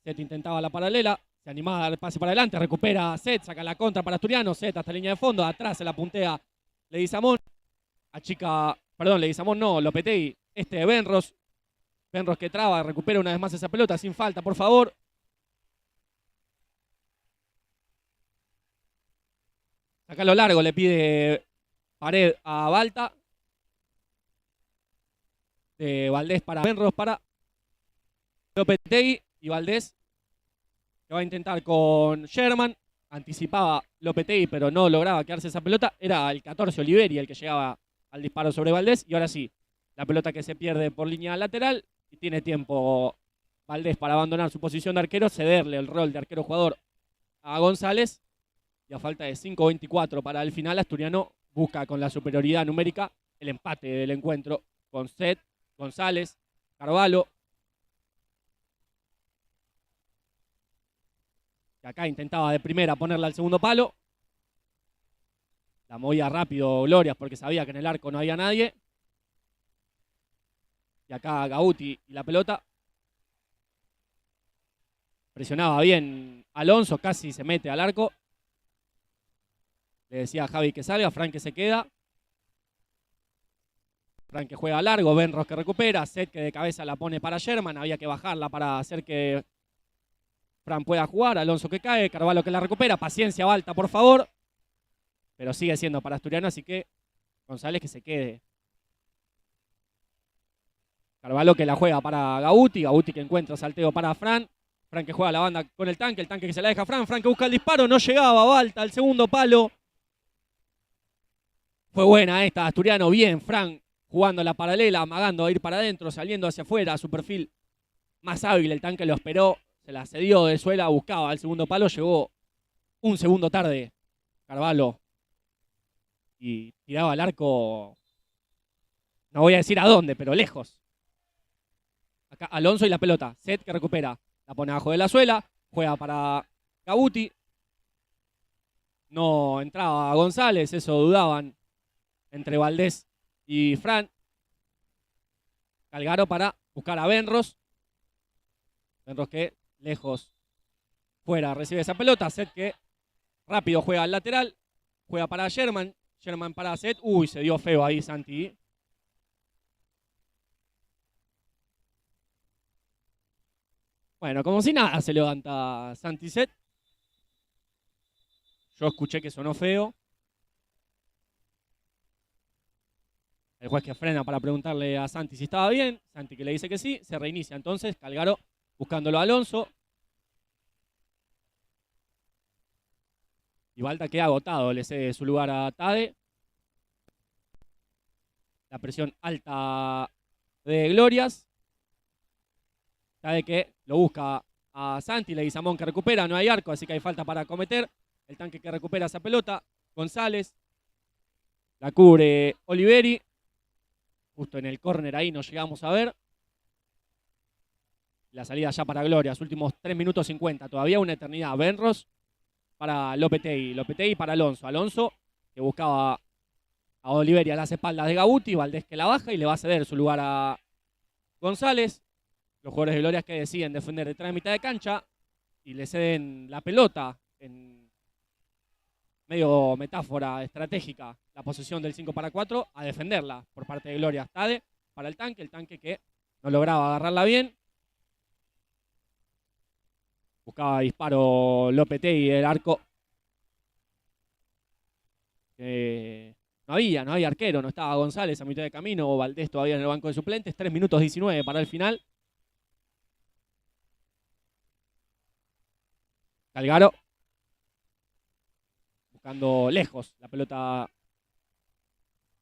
Seth intentaba la paralela. Se animaba a dar pase para adelante. Recupera a Seth. Saca la contra para Asturiano. Seth hasta línea de fondo. Atrás se la puntea Leguizamón. Leguizamón no. Lopetegui. De Benros. Benros que traba. Recupera una vez más esa pelota. Sin falta, por favor. Sacalo largo. Le pide Pared a Balta. De Valdés para Benros para Lopetegui. Y Valdés que va a intentar con Sherman. Anticipaba Lopetegui, pero no lograba quedarse esa pelota. Era el 14 Oliveri el que llegaba al disparo sobre Valdés. Y ahora sí, la pelota que se pierde por línea lateral. Y tiene tiempo Valdés para abandonar su posición de arquero, cederle el rol de arquero jugador a González. Y a falta de 5:24 para el final, Asturiano busca con la superioridad numérica el empate del encuentro con Seth, González, Carvalho. Que acá intentaba de primera ponerla al segundo palo. La movía rápido Glorias porque sabía que en el arco no había nadie. Y acá Gabuti y la pelota. Presionaba bien Alonso, casi se mete al arco. Le decía a Javi que salga, Fran que se queda. Fran que juega largo, Benros que recupera, Seth que de cabeza la pone para Sherman. Había que bajarla para hacer que Fran pueda jugar. Alonso que cae, Carvalho que la recupera. Paciencia, Balta, por favor. Pero sigue siendo para Asturiano, así que González que se quede. Carvalho que la juega para Gabuti. Gabuti que encuentra salteo para Fran. Fran que juega la banda con el tanque que se la deja a Fran. Fran que busca el disparo, no llegaba Balta al segundo palo. Fue buena esta, Asturiano, bien. Fran jugando la paralela, amagando a ir para adentro, saliendo hacia afuera. Su perfil más hábil, el tanque lo esperó. Se la cedió de suela, buscaba el segundo palo, llegó un segundo tarde Carvalho y tiraba al arco, no voy a decir a dónde, pero lejos. Acá Alonso y la pelota, Seth que recupera, la pone abajo de la suela, juega para Gabuti. No entraba González, eso dudaban entre Valdés y Fran. Calgaro para buscar a Benros. Benros que lejos, fuera, recibe esa pelota. Seth que rápido juega al lateral. Juega para Sherman. Sherman para Seth. Uy, se dio feo ahí Santi. Bueno, como si nada se levanta Santi Seth. Yo escuché que sonó feo. El juez que frena para preguntarle a Santi si estaba bien. Santi que le dice que sí. Se reinicia entonces. Calgaro buscándolo a Alonso. Y Balta queda agotado. Le cede su lugar a Tade. La presión alta de Glorias. Tade que lo busca a Santi. Leguizamón que recupera. No hay arco, así que hay falta para cometer. El tanque que recupera esa pelota. González. La cubre Oliveri. Justo en el córner ahí nos llegamos a ver. La salida ya para Glorias. Últimos 3 minutos 50. Todavía una eternidad. Benros para Lopetegui. Lopetegui para Alonso. Alonso que buscaba a Oliveri a las espaldas de Gabuti. Valdés que la baja y le va a ceder su lugar a González. Los jugadores de Glorias que deciden defender detrás de mitad de cancha. Y le ceden la pelota en medio metáfora estratégica, la posesión del 5-4 a defenderla por parte de Glorias. Tade para el tanque que no lograba agarrarla bien. Buscaba disparo Lopetegui del arco. No había arquero, no estaba González a mitad de camino, Valdés todavía en el banco de suplentes. 3 minutos 19 para el final. Calgaro buscando lejos la pelota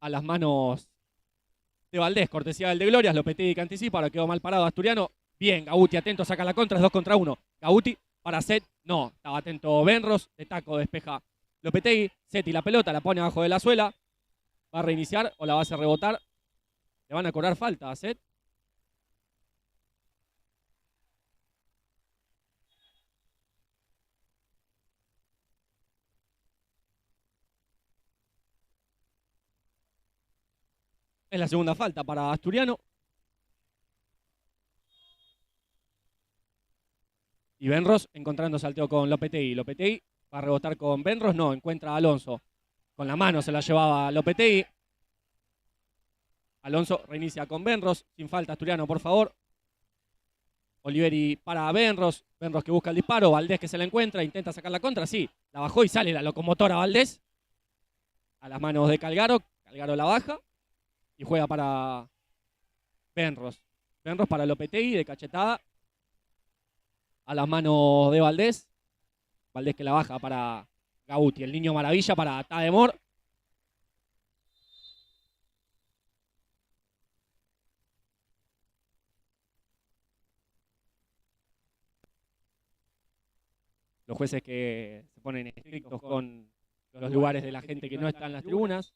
a las manos de Valdés, cortesía del de Glorias. Lopetegui que anticipa, ahora quedó mal parado Asturiano. Bien, Gauti atento, saca la contra, es 2 contra 1. Gauti para Set, no, estaba atento Benros, de taco despeja Lopetegui. Seti la pelota, la pone abajo de la suela. Va a reiniciar o la va a hacer rebotar. Le van a cobrar falta a Set. Es la segunda falta para Asturiano. Y Benros encontrando salteo con Lopetegui. Lopetegui va a rebotar con Benros. No, encuentra a Alonso. Con la mano se la llevaba Lopetegui. Alonso reinicia con Benros. Sin falta Asturiano, por favor. Oliveri para Benros. Benros que busca el disparo. Valdés que se la encuentra. Intenta sacar la contra. Sí, la bajó y sale la locomotora Valdés. A las manos de Calgaro. Calgaro la baja. Y juega para Benros. Benros para Lopetegui de cachetada. A las manos de Valdés. Valdés que la baja para Gauti. El niño maravilla para Tademor. Los jueces que se ponen estrictos con los lugares de la gente que no está en las tribunas.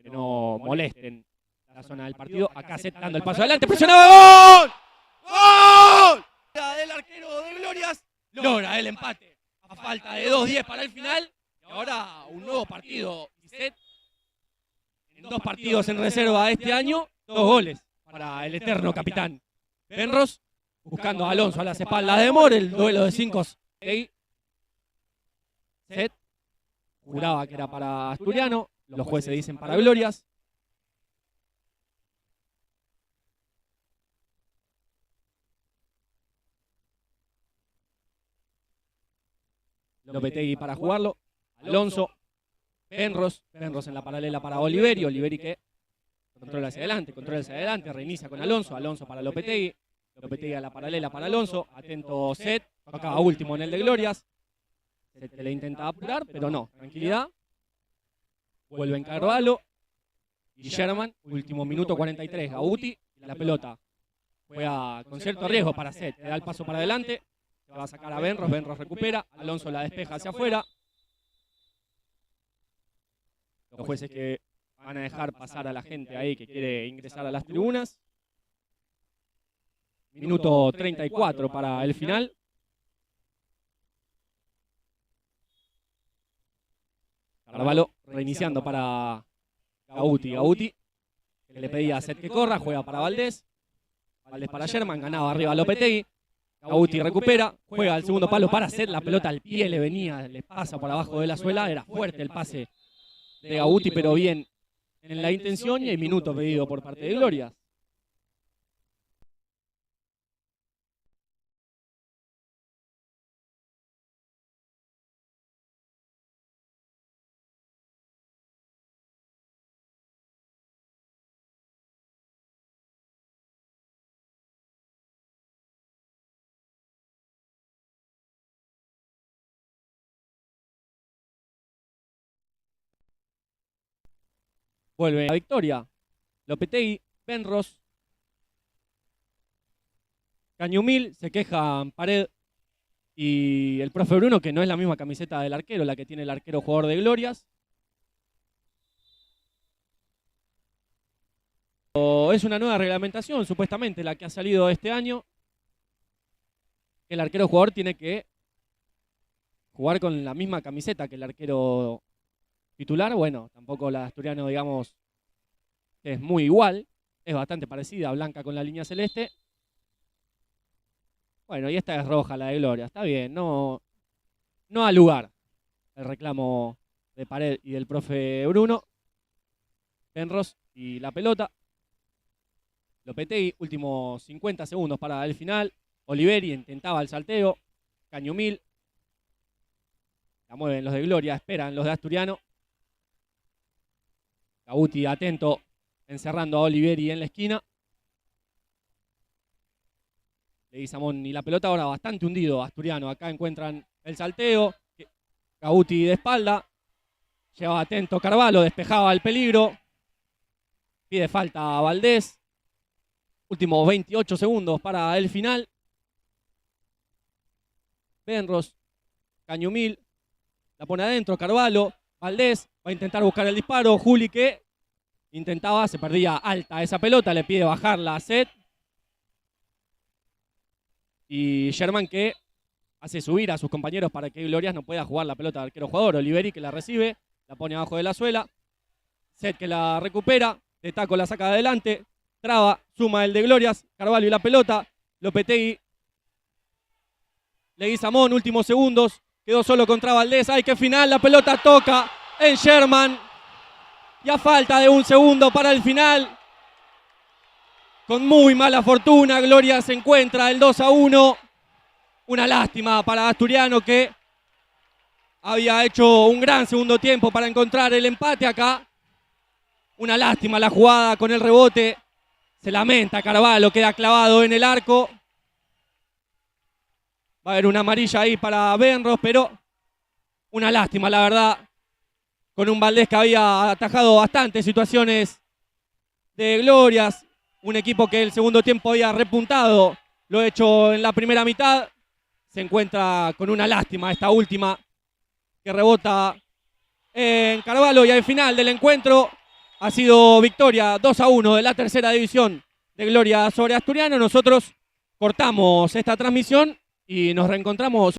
Que no molesten la zona del partido. Acá Set dando el paso adelante. ¡Presionaba! ¡Gol! ¡Gol! Del arquero de Glorias. Logra el empate. A falta de 2:10 para el final. Y ahora un nuevo partido. Y Set en 2 partidos en reserva este año. 2 goles para el eterno capitán. Benros buscando a Alonso a las espaldas de Mor. El duelo de 5. Set juraba que era para Asturiano. Los jueces dicen para Glorias. Lopetegui para jugarlo. Alonso. Benros en la paralela para Oliveri. Oliveri que controla hacia adelante. Reinicia con Alonso. Alonso para Lopetegui. Lopetegui a la paralela para Alonso. Atento Set. Acaba último en el de Glorias. Set le intenta apurar, pero no. Tranquilidad. Vuelve en Carvalho. Y Sherman, último minuto 43. Gauti, la pelota. Juega con cierto riesgo para Set. Le da el paso para adelante. Se va a sacar a Benros. Benros recupera. Alonso la despeja hacia afuera. Los jueces que van a dejar pasar a la gente ahí que quiere ingresar a las tribunas. Minuto 34 para el final. Carvalho reiniciando para Gauti. Gauti, que le pedía a Set que corra, juega para Valdés. Valdés para Sherman, ganaba arriba Lopetegui. Gauti recupera, juega al segundo palo para Set. La pelota al pie le venía, le pasa por abajo de la suela. Era fuerte el pase de Gauti, pero bien en la intención. Y hay minuto pedido por parte de Glorias. Vuelve a victoria. Lopetegui, Benros, Cañumil, se quejan Pared y el profe Bruno, que no es la misma camiseta del arquero, la que tiene el arquero jugador de Glorias. Es una nueva reglamentación, supuestamente, la que ha salido este año. El arquero jugador tiene que jugar con la misma camiseta que el arquero titular. Bueno, tampoco la de Asturiano, digamos, es muy igual. Es bastante parecida, blanca con la línea celeste. Bueno, y esta es roja, la de Gloria. Está bien, no al lugar el reclamo de Pared y del profe Bruno. Benros y la pelota. Lopetegui, últimos 50 segundos para el final. Oliveri intentaba el salteo. Cañumil. La mueven los de Gloria, esperan los de Asturiano. Cabuti atento, encerrando a Oliveri en la esquina. Leguizamón y la pelota ahora bastante hundido. Asturiano, acá encuentran el salteo. Cabuti de espalda. Llevaba atento Carvalho, despejaba el peligro. Pide falta a Valdés. Últimos 28 segundos para el final. Benros, Cañumil, la pone adentro, Carvalho, Valdés va a intentar buscar el disparo. Juli que intentaba, se perdía alta esa pelota, le pide bajarla a Set. Y Sherman que hace subir a sus compañeros para que Glorias no pueda jugar la pelota de arquero jugador. Oliveri que la recibe, la pone abajo de la suela. Set que la recupera, de taco la saca adelante. Traba, suma el de Glorias, Carvalho y la pelota. Lopetegui. Leguizamón, últimos segundos. Quedó solo contra Valdés. ¡Ay, qué final! La pelota toca en Sherman. Y a falta de un segundo para el final. Con muy mala fortuna, Gloria se encuentra el 2-1. Una lástima para Asturiano que había hecho un gran segundo tiempo para encontrar el empate acá. Una lástima la jugada con el rebote. Se lamenta Carvalho, queda clavado en el arco. Va a haber una amarilla ahí para Benros, pero una lástima, la verdad. Con un Valdés que había atajado bastantes situaciones de Glorias. Un equipo que el segundo tiempo había repuntado. Lo hecho en la primera mitad. Se encuentra con una lástima esta última que rebota en Carvalho. Y al final del encuentro ha sido victoria 2-1 de la tercera división de Gloria sobre Asturiano. Nosotros cortamos esta transmisión y nos reencontramos